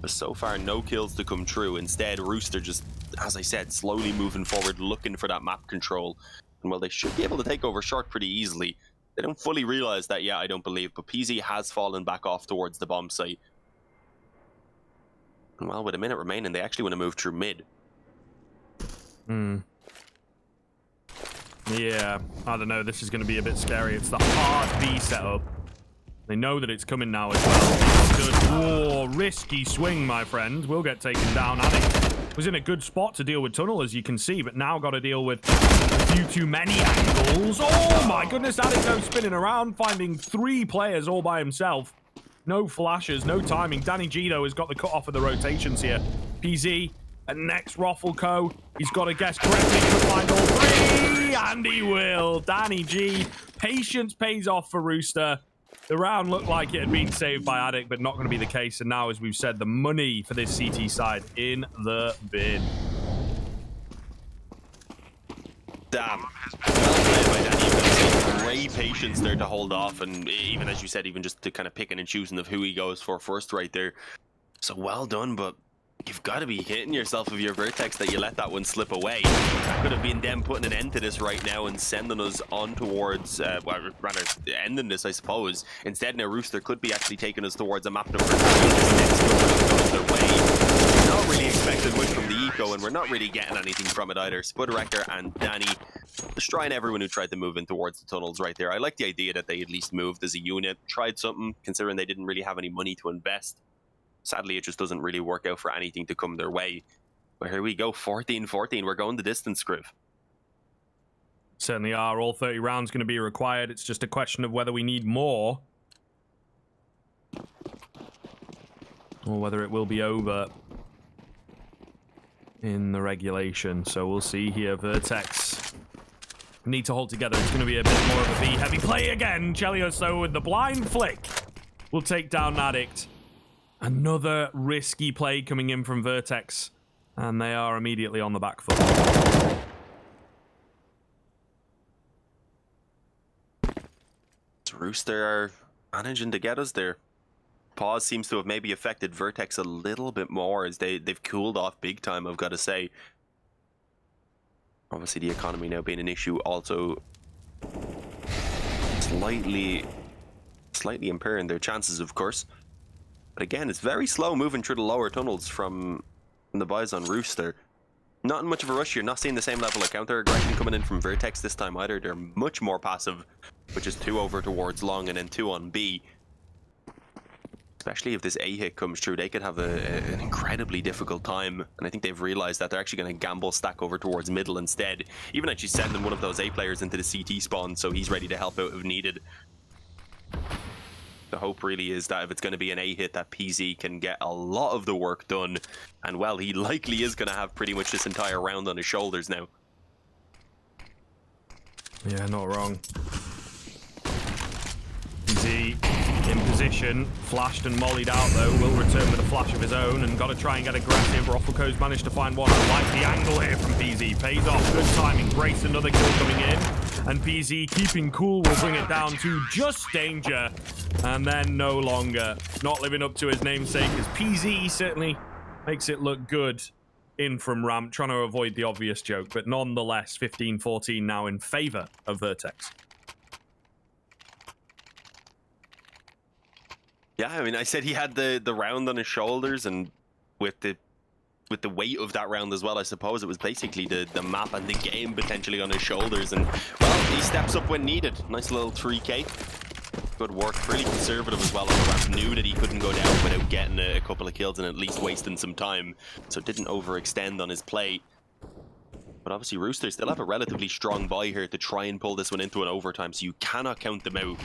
But so far, no kills to come true. Instead, Rooster just, as I said, slowly moving forward, looking for that map control. And well, they should be able to take over short pretty easily. They don't fully realize that, yeah, I don't believe, but PZ has fallen back off towards the bomb site. And well, with a minute remaining, they actually want to move through mid. Yeah, I don't know, this is going to be a bit scary. It's the hard B setup. They know that it's coming now as well. Good. Oh, risky swing, my friend. Will get taken down. Addict was in a good spot to deal with tunnel, as you can see, but now got to deal with a few too many angles. Oh my goodness, Addict though spinning around, finding 3 players all by himself. No flashes, no timing. Danny G though has got the cut off of the rotations here. PZ and next Ruffleco. He's got to guess correctly to find all 3, and he will. Danny G. Patience pays off for Rooster. The round looked like it had been saved by Addict, but not going to be the case. And now, as we've said, the money for this CT side in the bin. Damn. Well played by Danny. Great patience there to hold off. And even, as you said, even just to kind of picking and choosing of who he goes for first right there. So well done, but you've got to be hitting yourself with your Vertex that you let that one slip away. That could have been them putting an end to this right now and sending us on towards, well, rather ending this, I suppose. Instead, now Rooster could be actually taking us towards a map number 3 in this next not really expecting much from the eco, and we're not really getting anything from it either. Spudwrecker and Danny destroying everyone who tried to move in towards the tunnels right there. I like the idea that they at least moved as a unit, tried something, considering they didn't really have any money to invest. Sadly, it just doesn't really work out for anything to come their way. But here we go, 14-14. We're going the distance, Scriv. Certainly are. All 30 rounds going to be required. It's just a question of whether we need more, or whether it will be over in the regulation. So we'll see here. Vertex need to hold together. It's going to be a bit more of a B-heavy play again. Chelioso with the blind flick will take down Addict. Another risky play coming in from Vertex, and they are immediately on the back foot. Rooster are managing to get us there. Pause seems to have maybe affected Vertex a little bit more, as they've cooled off big time, I've got to say. Obviously the economy now being an issue, also slightly impairing their chances, of course. But again, it's very slow moving through the lower tunnels from the boys on Rooster. Not in much of a rush. You're not seeing the same level of counter aggression coming in from Vertex this time either. They're much more passive, which is 2 over towards long and then 2 on B. Especially if this A hit comes through, they could have an incredibly difficult time. And I think they've realized that they're actually going to gamble stack over towards middle instead. Even actually sending one of those A players into the CT spawn, so he's ready to help out if needed. The hope really is that if it's going to be an A hit, that PZ can get a lot of the work done. And well, he likely is going to have pretty much this entire round on his shoulders now. Yeah, not wrong. PZ in position, flashed and mollied out though, will return with a flash of his own, and got to try and get aggressive. Roffelko's managed to find one. I like the angle here from PZ, pays off, good timing, Brace another kill coming in, and PZ keeping cool will bring it down to just danger, and then no longer. Not living up to his namesake, as PZ certainly makes it look good in from ramp, trying to avoid the obvious joke, but nonetheless 15-14 now in favor of Vertex. Yeah, I mean, I said he had the round on his shoulders, and with the weight of that round as well, I suppose it was basically the map and the game potentially on his shoulders. And well, he steps up when needed. Nice little 3K. Good work. Really conservative as well on the ramp. Knew that he couldn't go down without getting a couple of kills and at least wasting some time, so didn't overextend on his play. But obviously Rooster still have a relatively strong buy here to try and pull this one into an overtime, so you cannot count them out.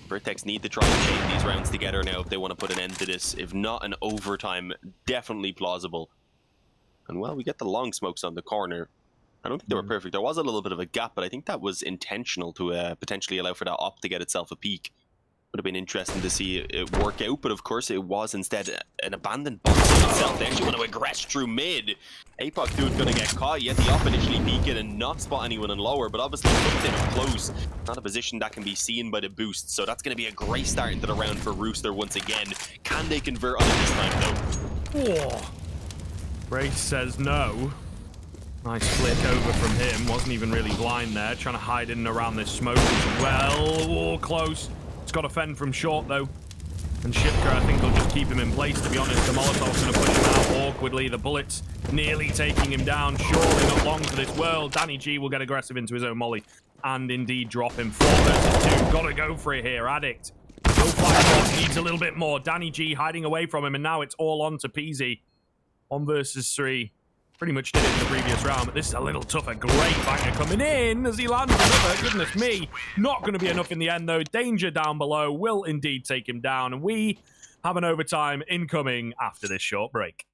Vertex need to try and chain these rounds together now if they want to put an end to this. If not, an overtime, definitely plausible. And well, we get the long smokes on the corner. I don't think they were perfect. There was a little bit of a gap, but I think that was intentional to potentially allow for that op to get itself a peek. Would have been interesting to see it work out, but of course it was instead an abandoned box in itself. They actually want to aggress through mid. APOC dude gonna get caught, yet the op initially peeking and not spot anyone in lower, but obviously looked in close. Not a position that can be seen by the boost, so that's gonna be a great start into the round for Rooster once again. Can they convert on it this time though? Oh. Brace says no. Nice flick over from him, wasn't even really blind there, trying to hide in and around this smoke as well. Oh, close. It's got to fend from short though, and Shipka I think will just keep him in place, to be honest. The Molotov's going to push him out awkwardly, the bullets nearly taking him down. Surely not long for this world. Danny G will get aggressive into his own molly and indeed drop him. 4 versus 2, gotta go for it here. Addict no flash, needs a little bit more. Danny G hiding away from him, and now it's all on to PZ. 1 versus 3. Pretty much did it in the previous round, but this is a little tougher. Great banger coming in as he lands another. Goodness me. Not going to be enough in the end, though. Danger down below will indeed take him down, and we have an overtime incoming after this short break.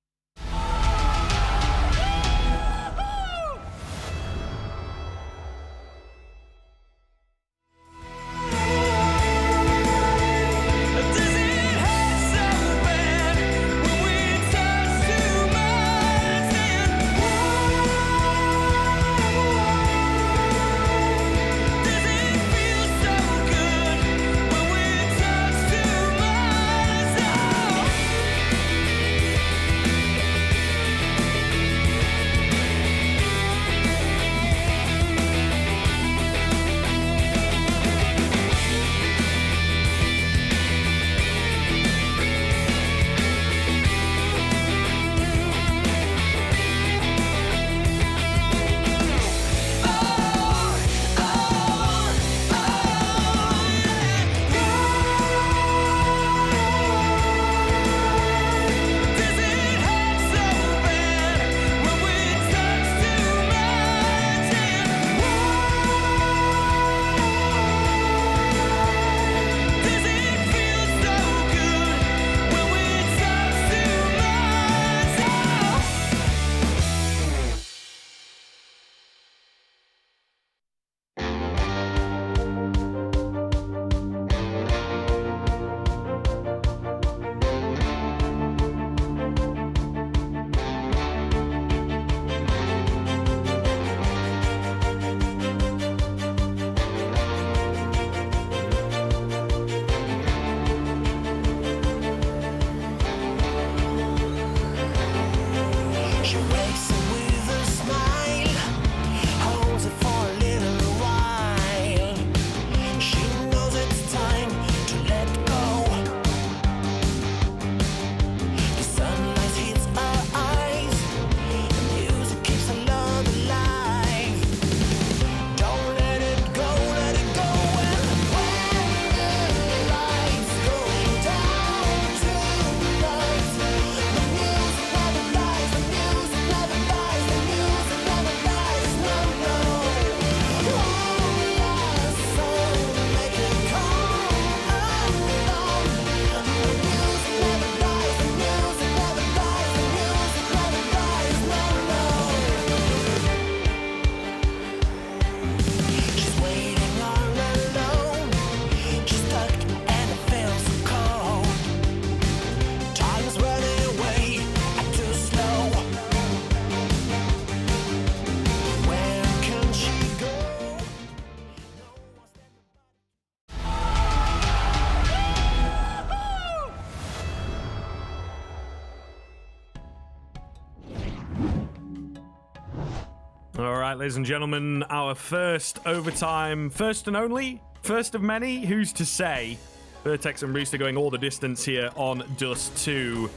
All right, ladies and gentlemen, our first overtime, first and only, first of many, who's to say? Vertex and Rooster going all the distance here on Dust2.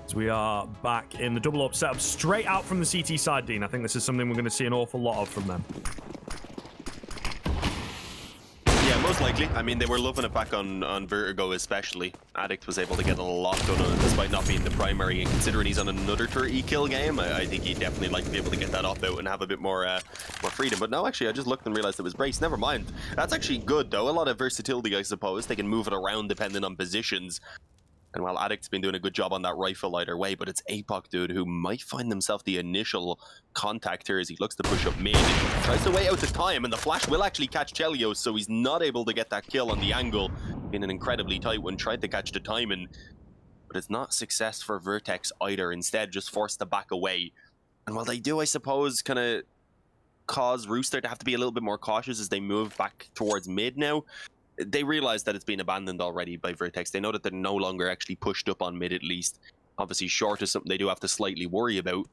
As we are back in the double up setup straight out from the CT side, Dean. I think this is something we're going to see an awful lot of from them. Yeah, most likely. I mean, they were loving it back on Vertigo especially. Addict was able to get a lot done on it despite not being the primary, and considering he's on another 30 kill game, I think he'd definitely like to be able to get that up out and have a bit more freedom. But no, actually, I just looked and realized it was Brace. Never mind. That's actually good, though. A lot of versatility, I suppose. They can move it around depending on positions. And while Addict's been doing a good job on that rifle either way, but it's APOC, dude, who might find himself the initial contact here as he looks to push up mid. Tries to wait out the time, and the flash will actually catch Chelios, so he's not able to get that kill on the angle. In an incredibly tight one, tried to catch the timing, but it's not success for Vertex either. Instead, just forced to back away. And while they do, I suppose, kind of cause Rooster to have to be a little bit more cautious as they move back towards mid now, they realize that it's been abandoned already by Vertex. They know that they're no longer actually pushed up on mid, at least. Obviously, short is something they do have to slightly worry about.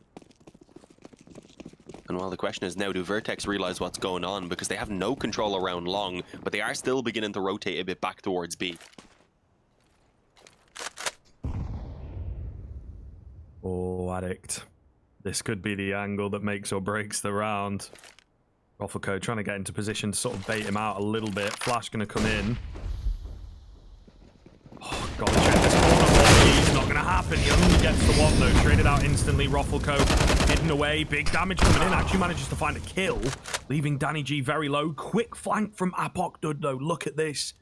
And well, the question is now, do Vertex realize what's going on? Because they have no control around long, but they are still beginning to rotate a bit back towards B. Oh, Addict. This could be the angle that makes or breaks the round. Roffelco trying to get into position to sort of bait him out a little bit. Flash going to come in. Oh, gotta check this corner. It's not going to happen. He only gets the one, though. Traded out instantly. Roffelco hidden away. Big damage coming in. Actually manages to find a kill, leaving Danny G very low. Quick flank from APOC Dud, though. Look at this.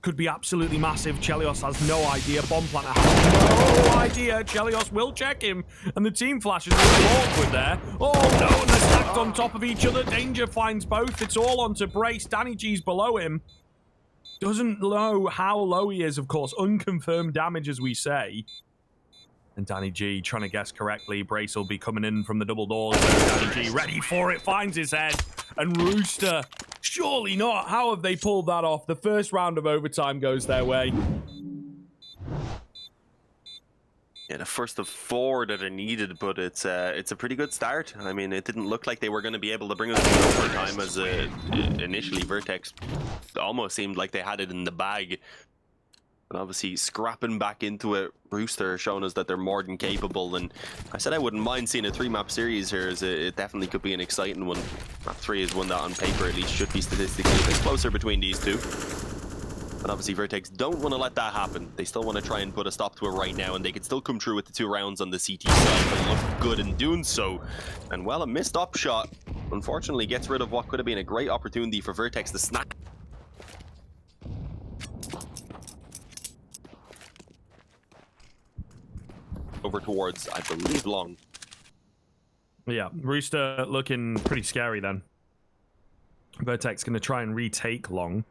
Could be absolutely massive. Chelios has no idea. Bomb planter has no idea. Chelios will check him. And the team flash is really awkward there. Oh, no. And they're stacked on top of each other. Danger finds both. It's all onto Brace. Danny G's below him. Doesn't know how low he is, of course. Unconfirmed damage, as we say. And Danny G trying to guess correctly. Brace will be coming in from the double doors. Danny G ready for it. Finds his head. And Rooster, surely not. How have they pulled that off? The first round of overtime goes their way. Yeah, the first of 4 that are needed, but it's a pretty good start. I mean, it didn't look like they were going to be able to bring us to overtime as initially Vertex almost seemed like they had it in the bag. But obviously, scrapping back into it, Rooster showing us that they're more than capable. And I said I wouldn't mind seeing a 3-map series here, as it definitely could be an exciting one. Map 3 is one that on paper at least should be statistically a bit closer between these two. But obviously, Vertex don't want to let that happen. They still want to try and put a stop to it right now, and they can still come through with the 2 rounds on the CT side, but look good in doing so. And well, a missed up shot, unfortunately, gets rid of what could have been a great opportunity for Vertex to snap. Over towards, I believe, long. Yeah, Rooster looking pretty scary then. Vertex going to try and retake long.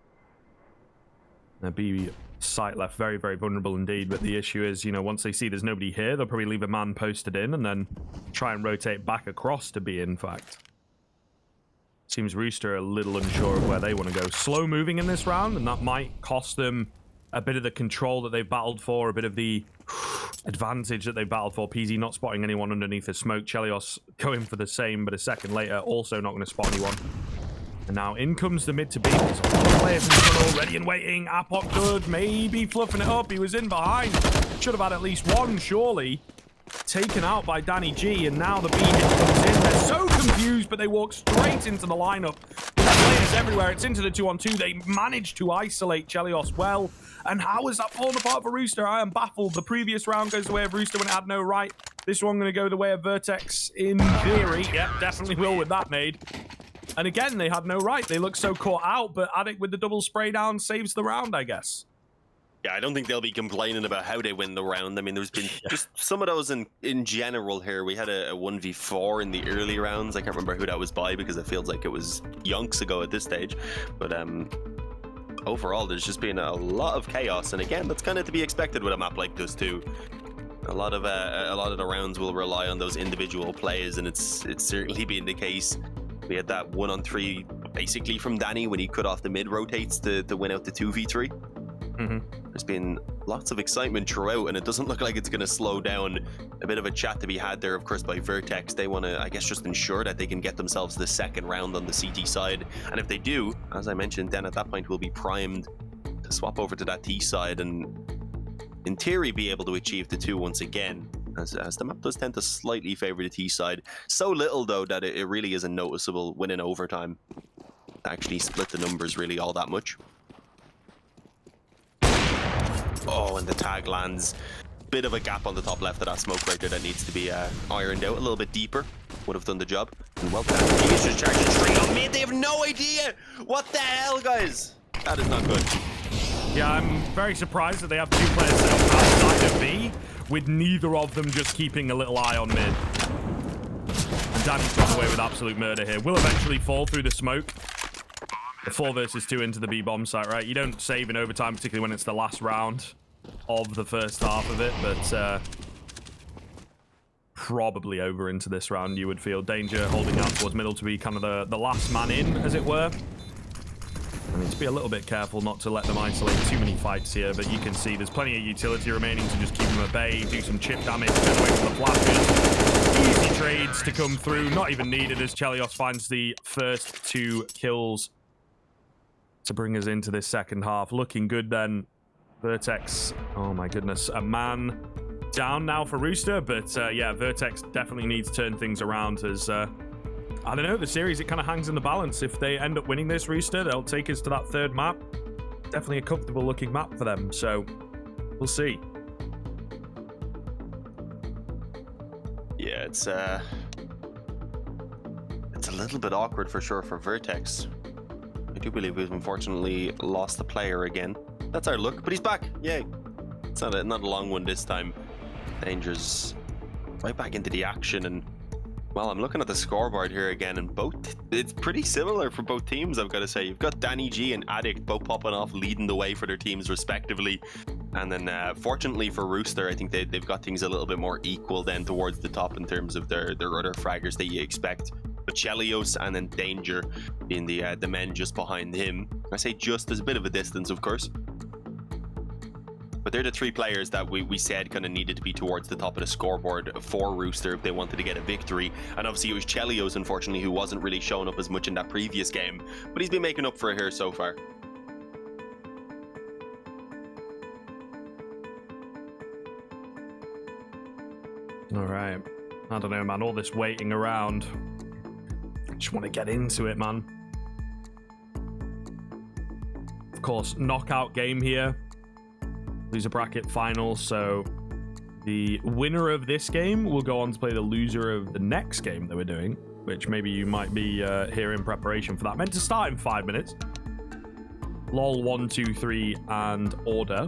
There'll be site left very, very vulnerable indeed, but the issue is, you know, once they see there's nobody here, they'll probably leave a man posted in and then try and rotate back across to B, in fact. Seems Rooster a little unsure of where they want to go. Slow moving in this round, and that might cost them a bit of the control that they've battled for, a bit of the advantage that they've battled for. PZ not spotting anyone underneath the smoke. Chelios going for the same, but a second later, also not going to spot anyone. And now in comes the mid to B. There's a lot of players in front already and waiting. APOC Good, maybe fluffing it up. He was in behind. Should have had at least one, surely. Taken out by Danny G, and now the B hit comes in. They're so confused, but they walk straight into the lineup. There's players everywhere. It's into the 2-on-2. They managed to isolate Chelios well. And how is that falling apart for Rooster? I am baffled. The previous round goes the way of Rooster when it had no right. This one going to go the way of Vertex in theory. Yep, definitely will with that made. And again, they had no right. They look so caught out, but Addict with the double spray down saves the round, I guess. Yeah, I don't think they'll be complaining about how they win the round. I mean, there's been just some of those in general here. We had a 1v4 in the early rounds. I can't remember who that was by because it feels like it was yonks ago at this stage. But overall, there's just been a lot of chaos. And again, that's kind of to be expected with a map like this too. A lot of the rounds will rely on those individual plays, and it's certainly been the case. We had that 1-on-3 basically from Danny when he cut off the mid rotates to win out the 2v3. There's been lots of excitement throughout, and it doesn't look like it's going to slow down. A bit of a chat to be had there, of course, by Vertex. They want to, I guess, just ensure that they can get themselves the second round on the CT side. And if they do, as I mentioned, then at that point we'll be primed to swap over to that T side and, in theory, be able to achieve the 2 once again. As the map does tend to slightly favor the T side. So little, though, that it really isn't noticeable win in overtime. Actually split the numbers really all that much. Oh, and the tag lands. Bit of a gap on the top left of that smoke right there that needs to be ironed out a little bit deeper. Would have done the job. And well done. He's just charging straight on mid. They have no idea. What the hell, guys? That is not good. Yeah, I'm very surprised that they have 2 players set up outside of B, with neither of them just keeping a little eye on mid. And Danny's gone away with absolute murder here. Will eventually fall through the smoke. The 4 versus 2 into the B bomb site, right? You don't save in overtime, particularly when it's the last round of the first half of it, but probably over into this round, you would feel. Danger holding out towards middle to be kind of the last man in, as it were. I need to be a little bit careful not to let them isolate too many fights here, but you can see there's plenty of utility remaining to just keep them at bay, do some chip damage, get away from the flashes. Easy trades to come through, not even needed as Chelios finds the first 2 kills to bring us into this second half. Looking good then. Vertex, oh my goodness, a man down now for Rooster, but yeah, Vertex definitely needs to turn things around as, I don't know, the series, it kind of hangs in the balance. If they end up winning this, Rooster, they'll take us to that 3rd map. Definitely a comfortable looking map for them, so we'll see. Yeah, it's a little bit awkward for sure for Vertex. I do believe we've unfortunately lost the player again. That's our luck, but he's back. Yay. It's not a long one this time. Danger's right back into the action, and well, I'm looking at the scoreboard here again, and it's pretty similar for both teams, I've got to say. You've got Danny G and Addict both popping off, leading the way for their teams respectively. And then fortunately for Rooster, I think they've got things a little bit more equal then towards the top in terms of their other fraggers that you expect. But Chelios and then Danger being the men just behind him. I say just, there's a bit of a distance, of course. But they're the 3 players that we said kind of needed to be towards the top of the scoreboard for Rooster if they wanted to get a victory. And obviously it was Chelios, unfortunately, who wasn't really showing up as much in that previous game. But he's been making up for it here so far. All right. I don't know, man. All this waiting around. Just want to get into it, man. Of course, knockout game here. Loser bracket final, so the winner of this game will go on to play the loser of the next game that we're doing, which maybe you might be here in preparation for that. Meant to start in 5 minutes. LOL 1, 2, 3, and order.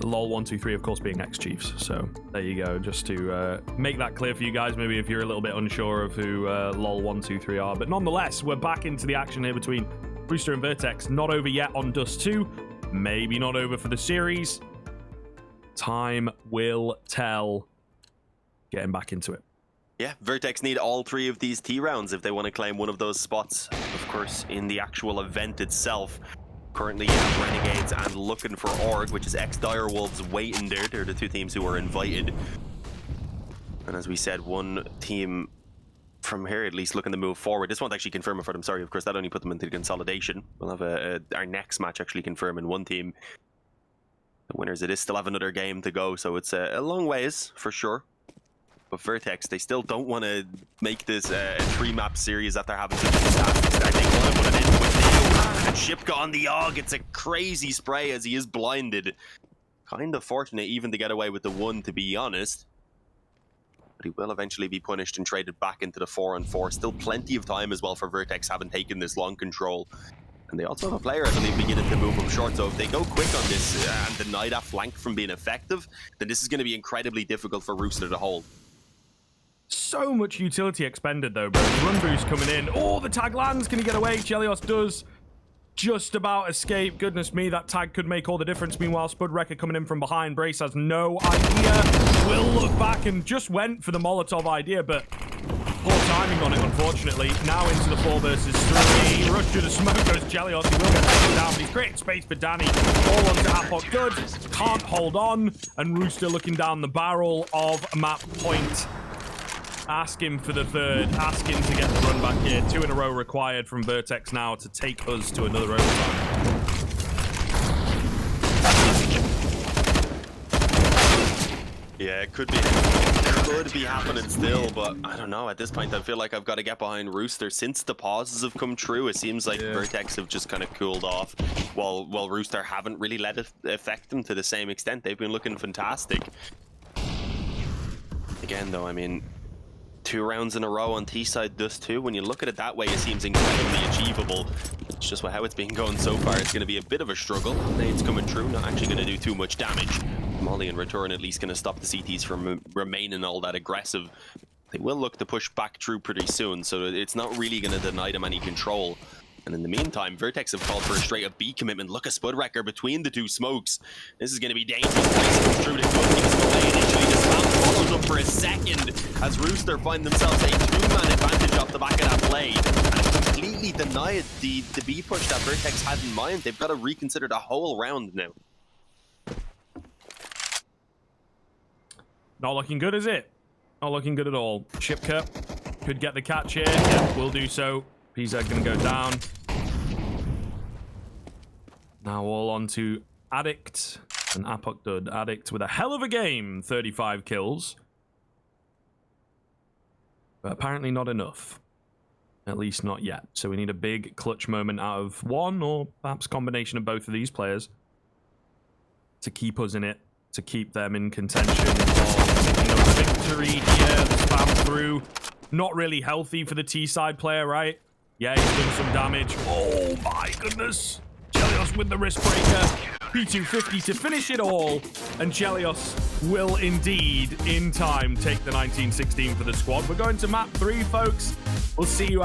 LOL 1, 2, 3, of course, being ex-Chiefs. So there you go, just to make that clear for you guys, maybe if you're a little bit unsure of who LOL 1, 2, 3 are. But nonetheless, we're back into the action here between Rooster and Vertex. Not over yet on Dust2. Maybe not over for the series. Time will tell. Getting back into it. Yeah, Vertex need all 3 of these T rounds if they want to claim one of those spots, of course, in the actual event itself. Currently, you have Renegades and looking for Org, which is ex-Direwolves waiting there. They're the 2 teams who are invited. And as we said, one team from here at least looking to move forward. This won't actually confirm it for them, sorry. Of course, that only put them into the consolidation. We'll have our next match actually confirm in one team. The winners of this still have another game to go, so it's a long ways for sure. But Vertex, they still don't want to make this a 3-map series that they're having such a fantastic start. They want to put it in with the and Ship got on the Og. It's a crazy spray as he is blinded. Kind of fortunate even to get away with the 1, to be honest. But he will eventually be punished and traded back into the 4-on-4. Still plenty of time as well for Vertex, having taken this long control. And they also have a player, I believe, beginning to move up short. So if they go quick on this and deny that flank from being effective, then this is going to be incredibly difficult for Rooster to hold. So much utility expended, though, bro. Run boost coming in. Oh, the tag lands. Can he get away? Chelios does just about escape. Goodness me, that tag could make all the difference. Meanwhile, Spudwrecker coming in from behind. Brace has no idea. Will look back and just went for the Molotov idea, but poor timing on it, unfortunately. Now into the 4 versus 3. Rush through the smoke goes Chelios. He will get taken down, but he's creating space for Danny. All onto Apok. Good. Can't hold on. And Rooster looking down the barrel of map point. Asking for the third. Asking to get the run back here. 2 in a row required from Vertex now to take us to another overtime. Yeah, it could be happening still, but I don't know. At this point, I feel like I've got to get behind Rooster. Since the pauses have come true, it seems like Vertex have just kind of cooled off, while Rooster haven't really let it affect them to the same extent. They've been looking fantastic. Again, though, I mean, 2 rounds in a row on T-side Dust2. When you look at it that way, it seems incredibly achievable. It's just how it's been going so far. It's going to be a bit of a struggle. Nades coming through, not actually going to do too much damage. Molly in return at least going to stop the CTs from remaining all that aggressive. They will look to push back through pretty soon, so it's not really going to deny them any control. And in the meantime, Vertex have called for a straight-up B commitment. Look at Spudwrecker between the 2 smokes. This is going to be dangerous. Comes through the away initially. The spam follows up for a second as Rooster find themselves a 2-man advantage off the back of that play. And completely denied the B push that Vertex had in mind. They've got to reconsider the whole round now. Not looking good, is it? Not looking good at all. Shipka could get the catch here. Yeah, will do so. PZ going to go down. Now all on to Addict and Apok Dud. Addict with a hell of a game. 35 kills. But apparently not enough. At least not yet. So we need a big clutch moment out of one or perhaps combination of both of these players to keep us in it, to keep them in contention of victory here. The spam through. Not really healthy for the T-side player, right? Yeah, he's done some damage. Oh my goodness. Chelios with the wrist breaker. P250 to finish it all. And Chelios will indeed, in time, take the 1916 for the squad. We're going to map 3, folks. We'll see you after.